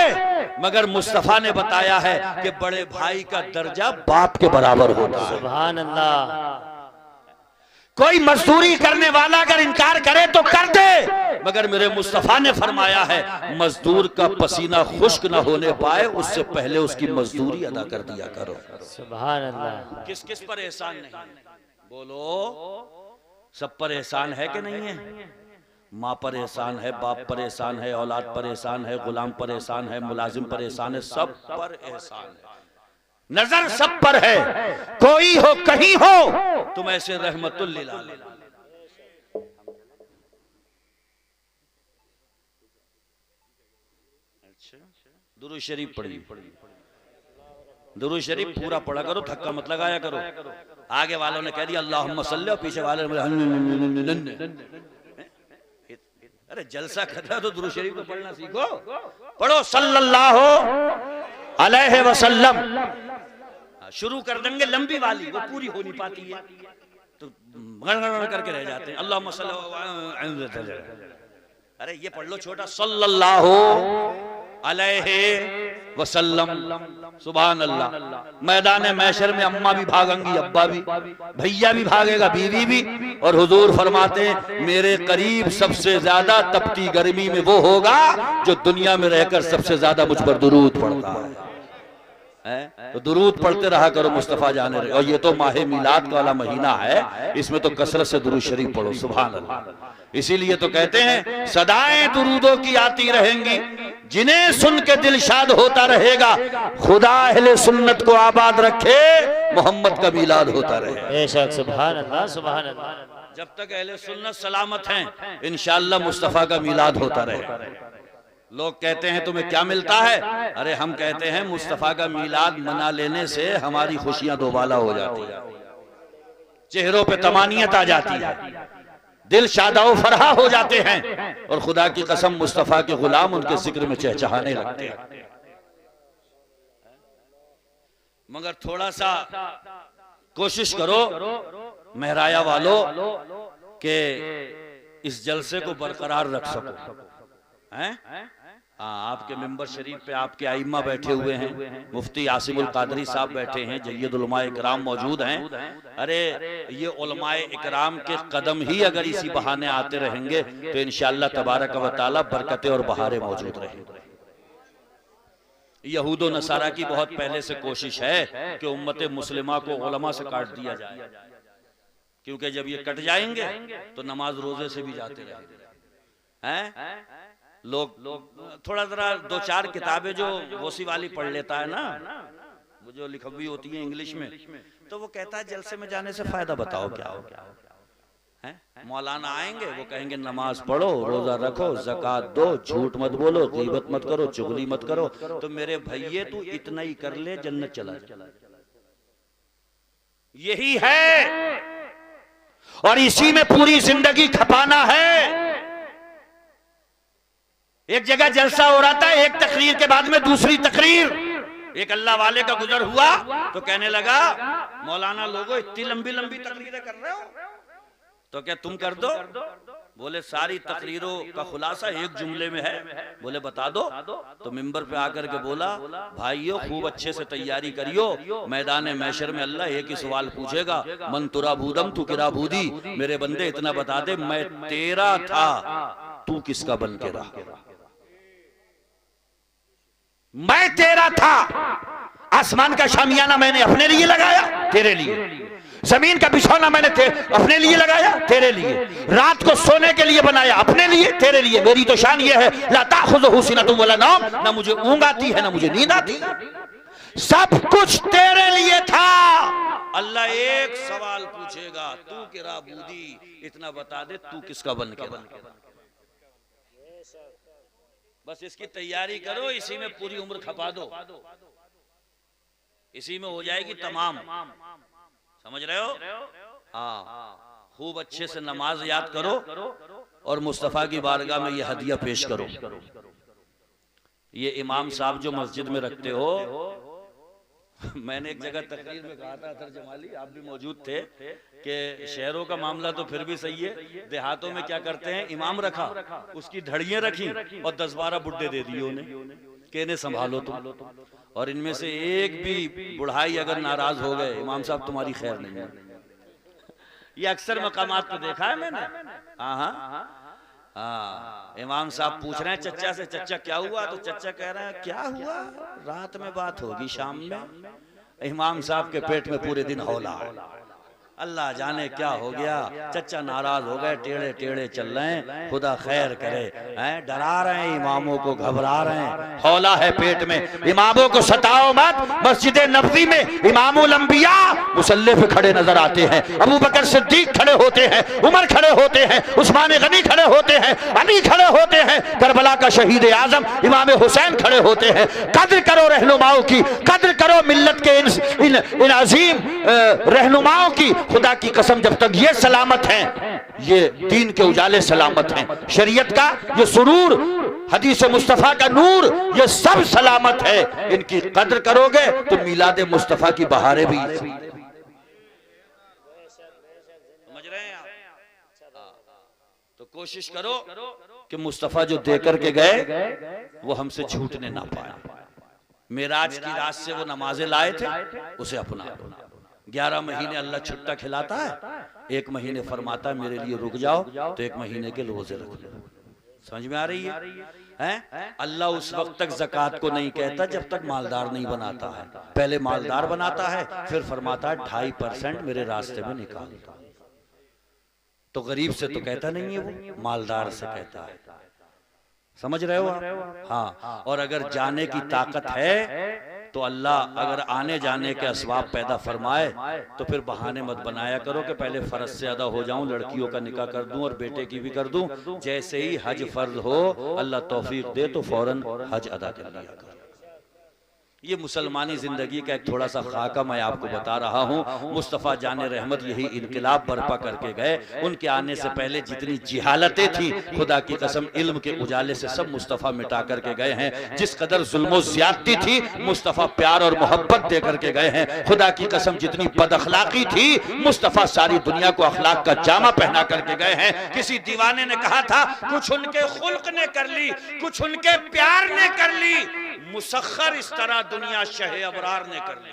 मगर मुस्तफा ने बताया है कि बड़े भाई का दर्जा बाप के बराबर होता है। सुभान अल्लाह। कोई मजदूरी करने वाला अगर इनकार करे तो कर दे, मगर मेरे मुस्तफा ने फरमाया है मजदूर का पसीना खुश्क न होने पाए उससे पहले उसकी मजदूरी अदा कर दिया करो। सुभान अल्लाह। किस किस पर एहसान नहीं? बोलो, सब पर एहसान है कि नहीं है? माँ पर एहसान है, बाप पर एहसान है, औलाद पर एहसान है, गुलाम पर एहसान है, मुलाजिम पर एहसान है, सब पर एहसान है। नजर सब पर है, कोई हो कहीं हो तुम ऐसे रहमतुल लिल आलमीन। अच्छा, दुरूद शरीफ पढ़िए। दुरूद शरीफ पूरा पढ़ा करो, धक्का मत लगाया करो। आगे वालों ने कह दिया अल्लाहुम्मा सल्ली, अलैहि, पीछे वाले ने अरे जलसा कर रहा तो दुरूद शरीफ को पढ़ना सीखो, पढ़ो सल्लल्लाहु अलैहि वसल्लम। शुरू कर देंगे लंबी वाली, वो पूरी हो नहीं पाती है तो गड़गड़ करके रह जाते हैं। अल्लाहुम्मा सल्ली, अरे ये पढ़ लो छोटा, सल्लल्लाहु अलैहि वसल्लम। सुभान अल्लाह। मैदान महशर में अम्मा भी भागेंगी, अब्बा भी, भैया भी भागेगा, बीवी भी। और हुजूर फरमाते हैं मेरे करीब सबसे ज्यादा तपती गर्मी में वो होगा जो दुनिया में रहकर सबसे ज्यादा मुझ पर दुरूद पढ़ता है। तो दुरूद पढ़ते रहा करो मुस्तफा जाने रहे। और ये तो माहे मिलाद वाला महीना है, इसमें तो कसरत से दुरूद शरीफ पढ़ो। सुभान अल्लाह। इसीलिए तो कहते हैं सदाएं दुरूदों की आती रहेंगी, जिन्हें सुन के दिल शाद होता रहेगा। खुदा अहले सुन्नत को आबाद रखे, मोहम्मद का मिलाद होता रहे। बेशक, सुभान अल्लाह, सुभान अल्लाह। जब तक अहले सुन्नत सलामत हैं इंशाअल्लाह मुस्तफा का मिलाद होता रहे। लोग कहते हैं तुम्हें क्या मिलता है? अरे हम कहते हैं मुस्तफा का मिलाद मना लेने से हमारी खुशियां दोबाला हो जाती है, चेहरों पे तमानियत आ जाती है, दिल शादाओ फरहा हो जाते हैं। और खुदा की कसम मुस्तफा के गुलाम उनके जिक्र में चहचहाने लगते हैं। मगर थोड़ा सा कोशिश करो महराया वालों के इस जलसे को बरकरार रख सको। हैं? आपके मिंबर शरीफ पे आपके आइम्मा बैठे हुए हैं, मुफ्ती आसिमुल कादरी साहब बैठे हैं, जय्यद उलमाए इकराम मौजूद हैं। अरे ये उलमाए इकराम के कदम ही अगर इसी बहाने आते रहेंगे तो इंशाअल्लाह तबारक व तआला बरकतें और बहारें मौजूद रहेंगी। यहूद व नसारा की बहुत पहले से कोशिश है कि उम्मत मुस्लिमा को उलमा से काट दिया जाए, क्योंकि जब ये कट जाएंगे तो नमाज रोजे से भी जाते रहेंगे। लोग थोड़ा जरा दो चार किताबें जो गोसी वाली पढ़ लेता है ना, वो जो लिखी होती है इंग्लिश में, तो वो कहता है जलसे में जाने से फायदा बताओ क्या हो क्या है। मौलाना आएंगे वो कहेंगे नमाज पढ़ो, रोजा रखो, ज़कात दो, झूठ मत बोलो, गीबत मत करो, चुगली मत करो। तो मेरे भैये तू इतना ही कर ले, जन्नत चला जा। यही है और इसी में पूरी जिंदगी खपाना है। एक जगह जलसा हो रहा था, एक तकरीर के बाद में दूसरी तकरीर। एक अल्लाह वाले का गुजर हुआ तो कहने लगा मौलाना लोगों इतनी लंबी लंबी तकरीरें कर रहे हो, तो क्या तुम कर दो? बोले सारी तकरीरों का खुलासा एक जुमले में है। बोले बता दो। तो मिंबर पे आकर के बोला भाइयों खूब अच्छे से तैयारी करियो, मैदान महशर में अल्लाह एक ही सवाल पूछेगा, मन तुरा बूदम तू किरा बूदी। मेरे बंदे इतना बता दे मैं तेरा था, तू किसका बन के रहा? मैं तेरा था, आसमान का शामियाना मैंने अपने लिए लगाया, तेरे लिए। जमीन का बिछौना मैंने अपने लिए लगाया, तेरे लिए। रात को सोने के लिए बनाया, अपने लिए, तेरे लिए। मेरी तो शान ये है ला ताखुज़ुहु सिनतुन वला नौम, ना मुझे ऊँघ आती है ना मुझे नींद आती। सब कुछ तेरे लिए था। अल्लाह एक सवाल पूछेगा, तू किरा बूदी, इतना बता दे तू किसका बन के रहा? बस इसकी तैयारी करो, इसी में पूरी उम्र खपा दो, इसी में हो जाएगी तमाम। समझ रहे हो? हाँ, खूब अच्छे से नमाज याद करो और मुस्तफा की बारगाह में ये हदिया पेश करो। ये इमाम साहब जो मस्जिद में रखते हो, मैंने एक जगह तकरीर में कहा था, अतर जमाली आप भी मौजूद थे, कि शहरों का मामला तो फिर भी सही है, देहातों में क्या करते हैं, इमाम रखा, उसकी धड़ियां रखी और 10-12 बुड्ढे दे दिए उन्हें, कहने संभालो तुम। और इनमें से एक भी बुढ़ाई अगर नाराज हो गए, इमाम साहब तुम्हारी खैर नहीं है। ये अक्सर मकामात पे देखा है मैंने। हाँ, इमाम साहब पूछ रहे हैं चच्चा से, चच्चा क्या हुआ? तो चच्चा कह रहे हैं क्या हुआ, रात में बात होगी शाम में। इमाम साहब के पेट में पूरे दिन हौला है। अल्लाह जाने क्या हो गया, चचा नाराज हो गए, टेढ़े टेढ़े चल रहे हैं, खुदा खैर करे, हैं डरा रहे हैं इमामों को, घबरा रहे हैं, हौला है पेट में, इमामों को सताओ मत। मस्जिद नबवी में इमामुल अंबिया मुसल्ले पे खड़े नजर आते हैं, अबू बकर सिद्दीक खड़े होते हैं, उमर खड़े होते हैं, उस्मान गनी खड़े होते हैं, अली खड़े होते हैं, करबला का शहीद आजम इमाम हुसैन खड़े होते हैं। कद्र करो रहनुमाओं की, कद्र करो मिल्लत के इन अजीम रहनुमाओं की। खुदा की कसम जब तक ये सलामत हैं, ये दीन के उजाले सलामत हैं, शरीयत का ये सुरूर, हदीस मुस्तफा का नूर, ये सब सलामत है। इनकी कद्र करोगे तो मिलाद मुस्तफा की बहारें भी समझ रहे हैं आप। तो कोशिश करो कि मुस्तफा जो दे करके गए वो हमसे छूटने ना पाए। मेराज की रात से वो नमाजें लाए थे, उसे अपना लो। 11 महीने अल्लाह छुट्टा खिलाता है, 1 महीने फरमाता है मेरे लिए रुक जाओ, तो 1 महीने के रोजे रख लो। समझ में आ रही है? अल्लाह उस वक्त तक ज़कात को नहीं कहता जब तक मालदार नहीं बनाता है। पहले मालदार बनाता है, फिर फरमाता है 2.5% मेरे रास्ते में निकालता। तो गरीब से तो कहता नहीं है, वो मालदार से कहता है। समझ रहे हो आप? हाँ। और अगर जाने की ताकत है तो अल्लाह अगर आने जाने के असबाब पैदा फरमाए तो फिर बहाने मत बनाया करो कि पहले फर्ज से अदा हो जाऊं, लड़कियों का निकाह कर दूं और बेटे की भी कर दूं। जैसे ही हज फर्ज हो, अल्लाह तौफीक दे तो फौरन हज अदा कर लिया करो। ये मुसलमानी जिंदगी का एक थोड़ा सा खाका मैं आपको बता रहा हूँ। मुस्तफ़ा जाने रहमत यही इनकलाब बर्पा करके गए। उनके आने से पहले जितनी जिहालतें थी, खुदा की कसम इल्म के उजाले से सब मुस्तफ़ा मिटा करके गए हैं। जिस कदर जुल्म ज़्यादती थी, मुस्तफ़ा प्यार और मोहब्बत दे करके गए हैं। खुदा की कसम जितनी बदअखलाकी थी, मुस्तफ़ा सारी दुनिया को अखलाक का जामा पहना करके गए हैं। किसी दीवाने ने कहा था, कुछ उनके खुल्क ने कर ली, कुछ उनके प्यार ने कर ली, मुसख्खर इस तरह दुनिया शहे अबरार ने कर ली।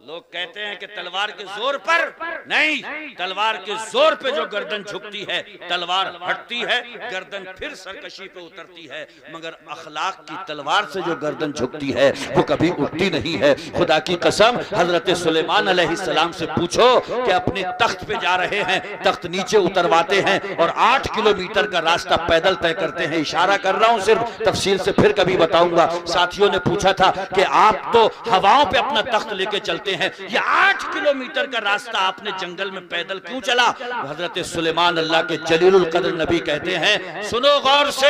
लोग कहते हैं कि तलवार के जोर पर नहीं, तलवार के जोर पे जो गर्दन झुकती है, तलवार हटती है, गर्दन फिर सरकशी पे उतरती है, मगर अखलाक की तलवार से जो गर्दन झुकती है वो कभी उठती नहीं है। खुदा की कसम हजरत सुलेमान अलैहिस्सलाम से पूछो कि अपने तख्त पे जा रहे हैं, तख्त नीचे उतरवाते हैं और 8 किलोमीटर का रास्ता पैदल तय करते हैं। इशारा कर रहा हूं, सिर्फ तफसील से फिर कभी बताऊंगा। साथियों ने पूछा था कि आप तो हवाओं पे अपना तख्त लेके चलते हैं, ये 8 किलोमीटर का रास्ता आपने जंगल में पैदल क्यों चला? हजरत सुलेमान अल्लाह के जलीलुल कद्र नबी कहते हैं, सुनो गौर से,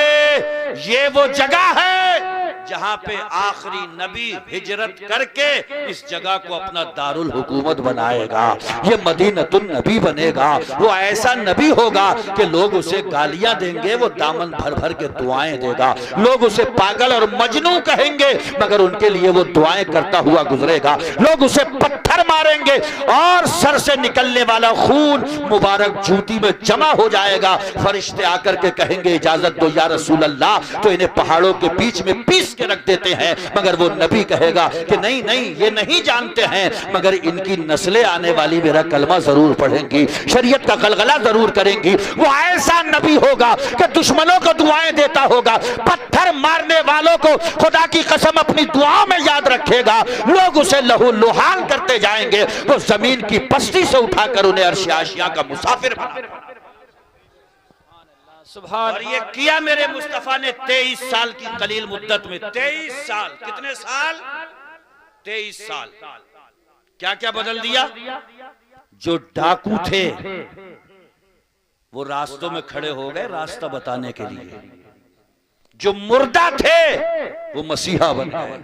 ये वो जगह है जहां पे आखिरी नबी हिजरत करके इस जगह को अपना दारुल हुकूमत बनाएगा। ये मदीनतुन नबी बनेगा। वो ऐसा नबी होगा कि लोग उसे गालियां देंगे, वो दामन भर भर के दुआएं देगा। लोग उसे पागल और मजनू कहेंगे, मगर उनके लिए वो दुआएं करता हुआ गुजरेगा। लोग उसे पत्थर मारेंगे और सर से निकलने वाला खून मुबारक जूती में जमा हो जाएगा। फरिश्ते आकर के कहेंगे, इजाजत दो या रसूल अल्लाह, तो इन्हें पहाड़ों के बीच में पीस के रख देते हैं। मगर वो नबी कहेगा कि नहीं नहीं, ये नहीं जानते हैं, मगर इनकी नस्लें आने वाली मेरा कलमा जरूर पढ़ेंगी, शरीयत का गलगला जरूर करेंगी। वो ऐसा नबी होगा कि दुश्मनों को दुआएं देता होगा, पत्थर मारने वालों को खुदा की कसम अपनी दुआओं में याद रखेगा। लोग उसे लहू लुहान करते जाएंगे, वो जमीन की पस्ती से उठाकर उन्हें अर्श आशिया का मुसाफिर बना। और ये किया मेरे मुस्तफा ने 23 साल की कलील मुद्दत में। 23 साल, कितने साल? 23 साल। क्या क्या बदल दिया? जो डाकू थे वो रास्तों में खड़े हो गए रास्ता बताने के लिए, जो मुर्दा थे वो मसीहा बन गए।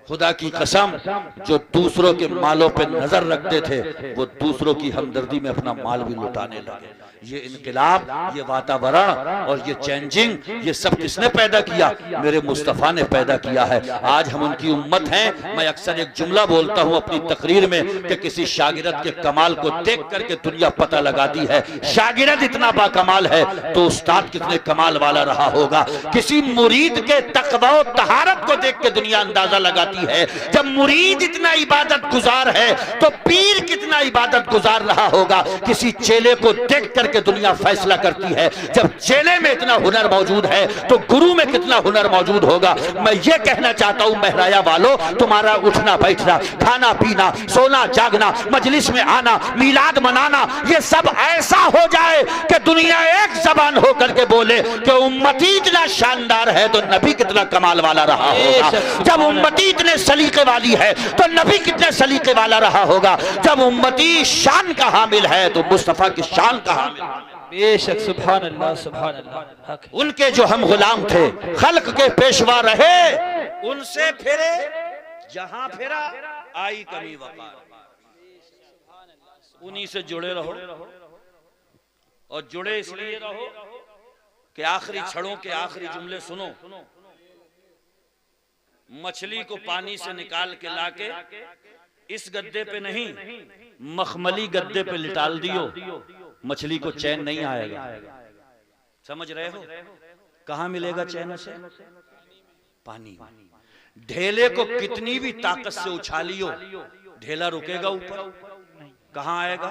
खुदा की कसम जो दूसरों के मालों पे नजर रखते थे वो दूसरों की हमदर्दी में अपना माल भी लुटाने लगे। ये इनकलाब, ये वातावरण और ये चेंजिंग, ये सब किसने पैदा किया? मेरे मुस्तफ़ा ने पैदा किया है। आज हम उनकी उम्मत हैं। मैं अक्सर एक जुमला बोलता हूं अपनी तकरीर में कि किसी शागिर्द के कमाल को देख करके दुनिया पता लगाती है। शागिर्द इतना बाकमाल है तो उस्ताद कितने कमाल वाला रहा होगा। किसी मुरीद के तक़वा और तहारत को देख के दुनिया अंदाजा लगाती है। जब मुरीद इतना इबादत गुजार है तो पीर कितना इबादत गुजार रहा होगा। किसी चेले को देख करके करके दुनिया फैसला करती है। जब चेले में इतना हुनर मौजूद है तो गुरु में कितना हुनर मौजूद होगा। मैं ये कहना चाहता हूं महराया वालों, तुम्हारा उठना बैठना, खाना पीना, सोना जागना, मजलिस में आना, मीलाद मनाना, ये सब ऐसा हो जाए कि दुनिया एक जबान होकर के बोले कि उम्मती इतना शानदार है तो नबी कितना कमाल वाला रहा होगा। जब उम्मती इतने सलीके वाली है तो नबी कितने सलीके वाला रहा होगा। जब उम्मती शान का हामिल है तो मुस्तफा की शान का हामिल। बेशक, सुभान अल्लाह, सुभान अल्लाह। उनके जो हम गुलाम थे, खल्क के पेशवा रहे, उनसे फिरे जहां फिरा आई कमी वकार। उन्हीं से जुड़े रहो और जुड़े इसलिए रहो कि आखिरी छड़ों के आखिरी जुमले सुनो। मछली को पानी से निकाल के लाके इस गद्दे पे नहीं, मखमली गद्दे पे लिटाल दियो, मछली को चैन नहीं आएगा। समझ रहे हो? कहां मिलेगा चैन उसे? पानी। ढेले को कितनी भी ताकत से उछालियो, ढेला रुकेगा ऊपर? कहां आएगा?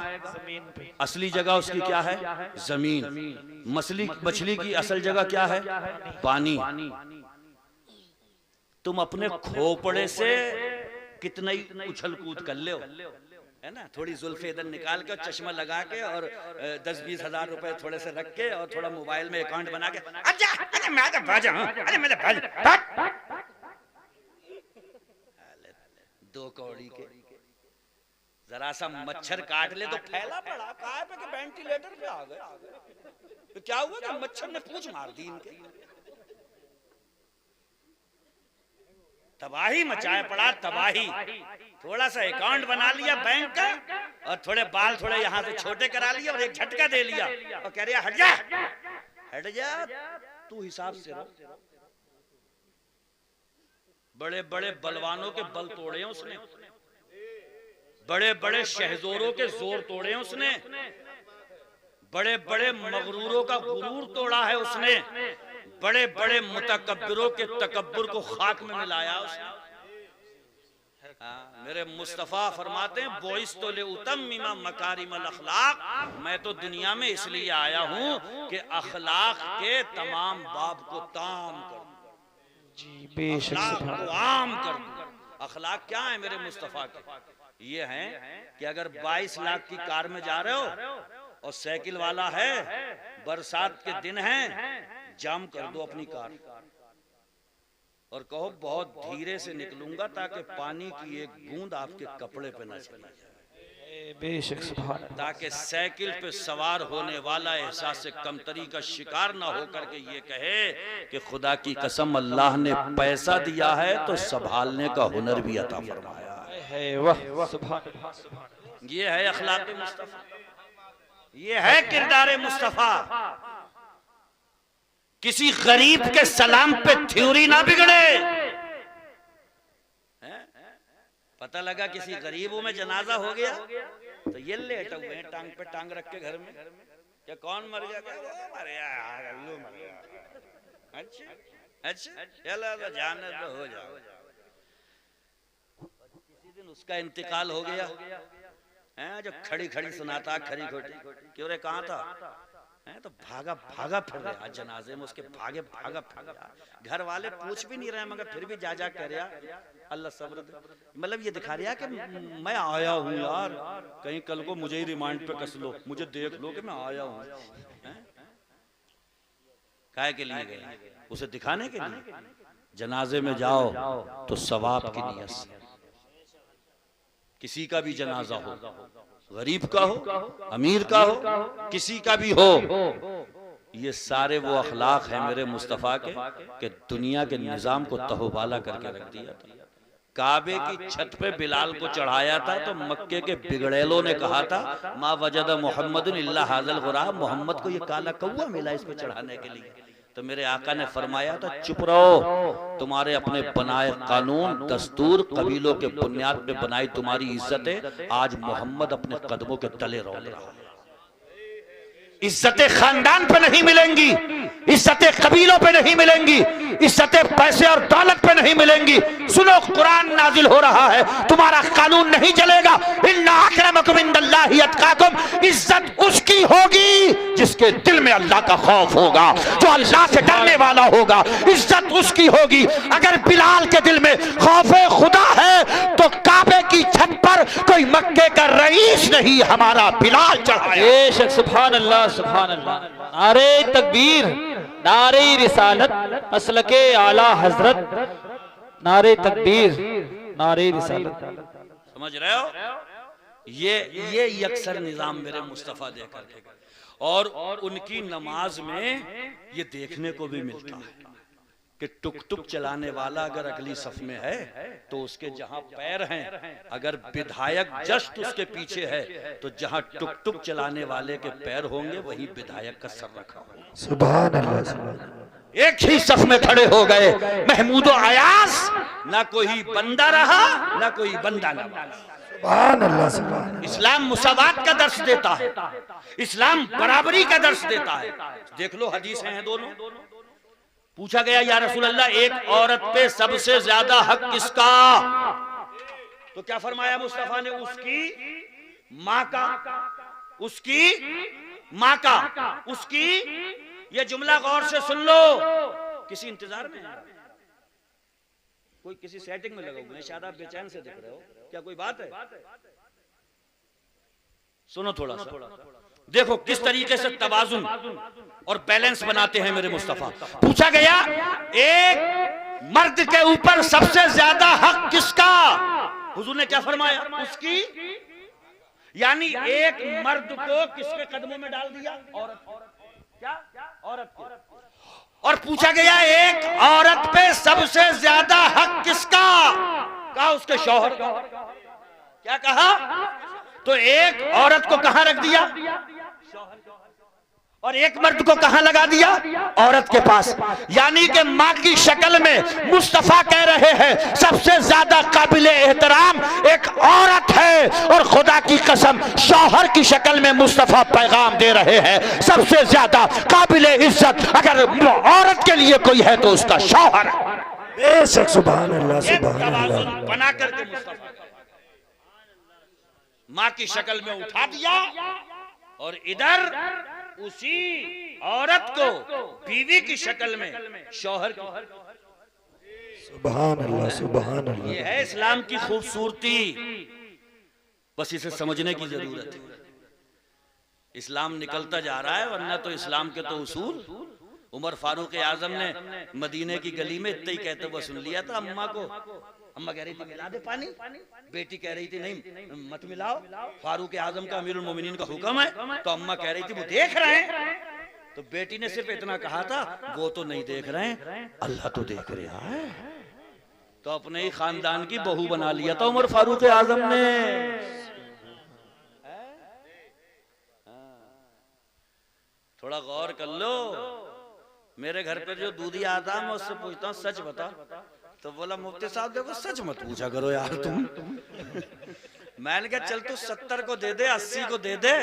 असली जगह उसकी क्या है? जमीन। मछली की असल जगह क्या है? पानी। तुम अपने खोपड़े से कितना ही उछल कूद कर ले, है ना? थोड़ी जुल्फे इधर निकाल के, चश्मा लगा के और 10-20 हजार रुपए थोड़े से रख के और थोड़ा मोबाइल में अकाउंट बना के, अरे मैं तो बाजा हूं, अरे मैं तो बाजा। दो कौड़ी के जरा सा मच्छर काट ले तो फैला पड़ा, कहाँ पे कि वेंटिलेटर पे आ गए। तो क्या हुआ कि मच्छर ने पूंछ मार दी इनके, तबाही मचाए पड़ा, तबाही। थोड़ा सा अकाउंट बना लिया बैंक का और थोड़े बाल थोड़े यहाँ से छोटे करा लिए और एक झटका दे लिया और कह रहा हट जा, हट जा, तू हिसाब से रहो। बड़े बड़े बलवानों के बल तोड़े हैं उसने, बड़े बड़े शहजोरों के जोर तोड़े हैं उसने, बड़े बड़े मगरूरों का गुरूर तोड़ा है उसने, बड़े बड़े मुतकब्बिरों के तकब्बुर को खाक में मिलाया उसने। मेरे मुस्तफा फरमाते हैं, बोइस तो ले उतम्मिमा मकारिमल अखलाक, मैं तो दुनिया में इसलिए आया हूं कि अखलाक के तमाम बाब को ताम कर जी, बेशक, को आम कर दूं। अखलाक क्या है मेरे मुस्तफा के? ये हैं कि अगर 22 लाख की कार में जा रहे हो और साइकिल वाला है, बरसात के दिन हैं, जाम कर दो अपनी कार और कहो बहुत धीरे से निकलूंगा ताकि पानी की एक बूंद आपके कपड़े पे न चली जाए। बेशक, सुभान, ताकि साइकिल पे सवार होने वाला एहसास कमतरी का शिकार ना होकर के ये कहे कि खुदा की कसम अल्लाह ने पैसा दिया है तो संभालने का हुनर भी अता फरमाया है। वाह, सुभान, सुभान। ये है अखलाक मुस्तफा, ये है किरदार मुस्तफा। किसी गरीब के सलाम पे थ्योरी ना बिगड़े। पता लगा किसी गरीबों में जनाजा हो गया तो ये लेटे हुए हैं टांग पे टांग रख के घर में, क्या कौन मर गया? मर गया। अच्छा अच्छा, चलो जाने दो, हो जाओ। किसी दिन उसका इंतकाल हो गया है, जो खड़ी खड़ी सुनाता, खड़ी खोटी, क्यों रे कहाँ था? है तो भागा भागा फिर रहा जनाजे में, उसके भागे भागा फिर रहा। घर वाले पूछ भी नहीं रहे मगर फिर भी जा कह रहा अल्लाह सब्र दे। मतलब ये दिखा रहा कि मैं आया हूँ यार, कहीं कल को मुझे ही रिमांड पे कस लो, मुझे देख लो कि मैं आया हूँ। काहे के लिए गए? उसे दिखाने के लिए। जनाजे में जाओ तो सवाब की नियत से, किसी का भी जनाजा हो, गरीब का हो, अमीर का हो, किसी का भी हो, ये सारे वो अखलाक हैं मेरे मुस्तफ़ा के कि दुनिया के निजाम को तहोबाला करके रख दिया था। काबे की छत पे बिलाल को चढ़ाया था तो मक्के के बिगड़ेलों ने कहा था मा वजद मोहम्मद इल्ला हाज़ल गुराब, मोहम्मद को ये काला कौवा मिला इस पे चढ़ाने के लिए। तो मेरे आका ने फरमाया था चुप रहो, तुम्हारे अपने बनाए कानून दस्तूर कबीलों के बुनियाद पे बनाई तुम्हारी इज्जतें आज मोहम्मद अपने कदमों के तले रोल रहा है। इज्जतें खानदान पे नहीं मिलेंगी, इज्जतें कबीलों पे नहीं मिलेंगी, इज्जतें पैसे और दौलत पे नहीं मिलेंगी। सुनो, कुरान नाजिल हो रहा है, तुम्हारा कानून नहीं चलेगा। इन्ना अक्रमकुम इंदल्लाहि अत्काकुम, इज्जत उसकी होगी जिसके दिल में अल्लाह का खौफ होगा, जो अल्लाह से डरने वाला होगा। इज्जत उसकी होगी। अगर बिलाल के दिल में खौफे खुदा है तो काबे की छत पर कोई मक्के का रईस नहीं हमारा बिलाल चढ़ाए। बेशक, सुभान अल्लाह, सुभान अल्लाह। नारे तकबीर, नारे रिसालत, मसलके आला हजरत, नारे तकबीर, नारे रिसालत। समझ रहे हो? ये यकसर निजाम मेरे मुस्तफा देकर के, और उनकी नमाज में ये देखने को भी मिलता है कि टुक टुक चलाने वाला अगर अगली सफ में है तो उसके जहां पैर हैं, अगर विधायक जस्ट उसके पीछे है तो जहां टुक टुक चलाने वाले के पैर होंगे वही विधायक का सर रखा होगा। सुभान अल्लाह। एक ही सफ में खड़े हो गए महमूद अयास, ना कोई बंदा रहा ना कोई बंदा न। सुभान अल्लाह, सुभान। इस्लाम मुसावात का दर्श देता है, इस्लाम बराबरी का दर्श देता है। देख लो, हदीस हैं दोनों। पूछा गया, या रसूल अल्लाह, एक औरत पे सबसे ज्यादा हक किसका? तो क्या फरमाया मुस्तफा ने? उसकी माँ का, उसकी माँ का, उसकी। ये जुमला गौर से सुन लो। किसी इंतजार में है? कोई किसी सेटिंग में लगा हुआ है? शायद आप बेचैन से दिख रहे हो, क्या कोई बात है? सुनो थोड़ा सा, देखो किस तरीके से तवाजुन और बैलेंस बनाते हैं मेरे मुस्तफा। पूछा गया, एक मर्द के ऊपर सबसे ज्यादा हक किसका? हुजूर ने क्या फरमाया? उसकी। यानी एक मर्द को किसके कदमों में डाल दिया? औरत। क्या? औरत के। और पूछा गया, एक औरत पे सबसे ज्यादा हक किसका? कहा उसके शौहर का। क्या कहा? तो एक औरत को कहां रख दिया? और एक मर्द को कहां लगा दिया? औरत के पास। यानी कि मां की शक्ल में मुस्तफा कह रहे हैं सबसे ज्यादा काबिल एहतराम एक औरत है, और खुदा की कसम शौहर की शक्ल में मुस्तफा पैगाम दे रहे हैं सबसे ज्यादा काबिल इज्जत अगर औरत के लिए कोई है तो उसका शौहर। बेशक, सुभान अल्लाह, सुभान अल्लाह। बना करके मुस्तफा मां की शक्ल में उठा दिया, और इधर उसी औरत को बीवी की शक्ल में शौहर की। सुभान अल्लाह, सुभान अल्लाह। ये है इस्लाम की खूबसूरती, बस इसे समझने की जरूरत है। इस्लाम निकलता जा रहा है, वरना तो इस्लाम के तो उसूल उमर फारूक आजम ने मदीने की गली में इतना ही कहते हुए सुन लिया था अम्मा को। अम्मा कह रही थी मिला दे पानी, बेटी कह रही थी नहीं मत मिलाओ, फारूक आजम का अमीरुल मोमिनीन का हुक्म है। तो अम्मा कह रही थी वो देख रहे हैं। तो बेटी ने सिर्फ इतना कहा था, वो तो नहीं देख रहे हैं, अल्लाह तो देख रहा है। तो अपने ही खानदान की बहू बना लिया था उमर फारूक आजम ने। थोड़ा गौर कर लो। मेरे घर पे जो दूधी आता है मैं उससे पूछता हूँ सच बता, तो बोला मुफ्ती साहब देखो सच मत पूछा करो यार तुम। मैंने कहा चल तू 70 को दे दे, 80 को दे दे।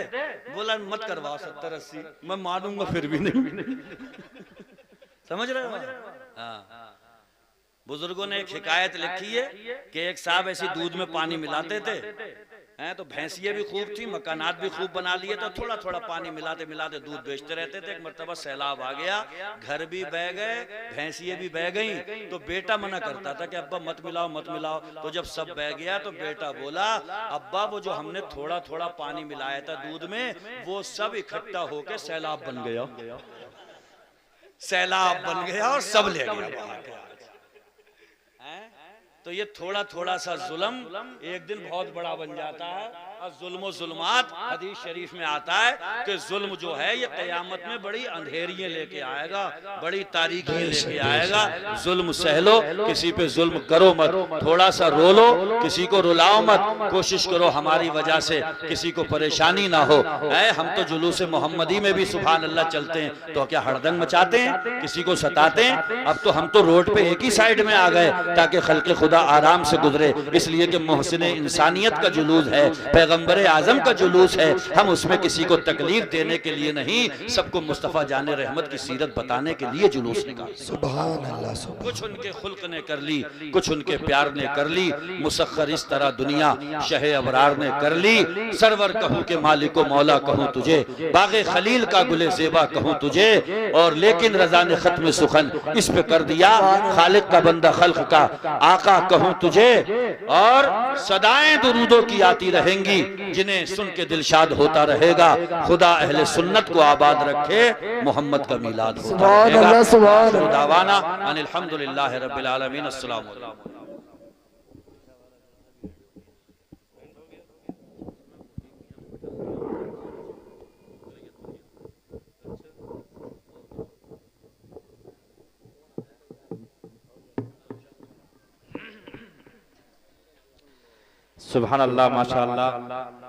बोला मत करवाओ 70-80, मैं मानूंगा फिर भी नहीं। समझ रहे हो? हाँ, बुजुर्गों ने एक हिकायत लिखी है कि एक साहब ऐसी दूध में पानी मिलाते थे हैं, तो भैंसियां भी खूब थी, मकानात भी खूब बना लिए, तो थोड़ा थोड़ा पानी मिलाते मिलाते दूध बेचते रहते थे। एक मर्तबा सैलाब आ गया, घर भी बह गए, भैंसियां भी बह गई। तो बेटा मना करता था कि अब्बा मत मिलाओ मत मिलाओ। तो जब सब बह गया तो बेटा बोला अब्बा वो जो हमने थोड़ा थोड़ा पानी मिलाया था दूध में वो सब इकट्ठा होके सैलाब बन गया, सैलाब बन गया और सब ले गया। तो ये थोड़ा थोड़ा सा जुल्म एक दिन बहुत बड़ा बन जाता है। और जुल्म व जुल्मात हदीस शरीफ में आता है कि जुल्म जो है ये क़यामत में बड़ी अंधेरियां लेके आएगा, बड़ी तारीकी लेके आएगा। जुल्म सह लो, किसी पे जुल्म करो मत, थोड़ा सा रो लो, किसी को रुलाओ मत, कोशिश करो हमारी वजह से किसी को परेशानी ना हो। हम तो जुलूस मोहम्मदी में भी सुभान अल्लाह चलते हैं, तो क्या हड़दंग मचाते हैं, किसी को सताते हैं? अब तो हम तो रोड पे एक ही साइड में आ गए ताकि खल्क़े खुदा आराम से गुजरे, इसलिए कि मोहसिन इंसानियत का जुलूस है। पैगंबर आजम का जुलूस है, हम उसमें किसी को तकलीफ देने के लिए नहीं, सबको मुस्तफ़ा जाने रहमत की सीरत बताने के लिए जुलूस निकाल। सुभान अल्लाह, सुभान। कुछ उनके खुल्क ने कर ली, कुछ उनके प्यार ने कर ली, मुसख्खर इस तरह दुनिया शहे अबरार ने कर ली। सरवर कहूँ के मालिको मौला कहूँ तुझे, बागे खलील का गुले ज़ेबा कहूँ तुझे, और लेकिन रजा ने खत्म सुखन इस पे कर दिया, खालिक का बंदा खल्क का आका कहूँ तुझे। और सदाएं दुरूदों की आती रहेंगी, जिन्हें सुन के दिलशाद होता रहेगा। खुदा अहले सुन्नत को आबाद रखे, मोहम्मद का मीलाद होता सुभान अल्लाह, रहेगा। सुभान अल्लाह। दावाना अनिल हम्दुलिल्लाहि रब्बिल आलमीन। अस्सलामु अलैकुम। सुभान अल्लाह, माशाअल्लाह।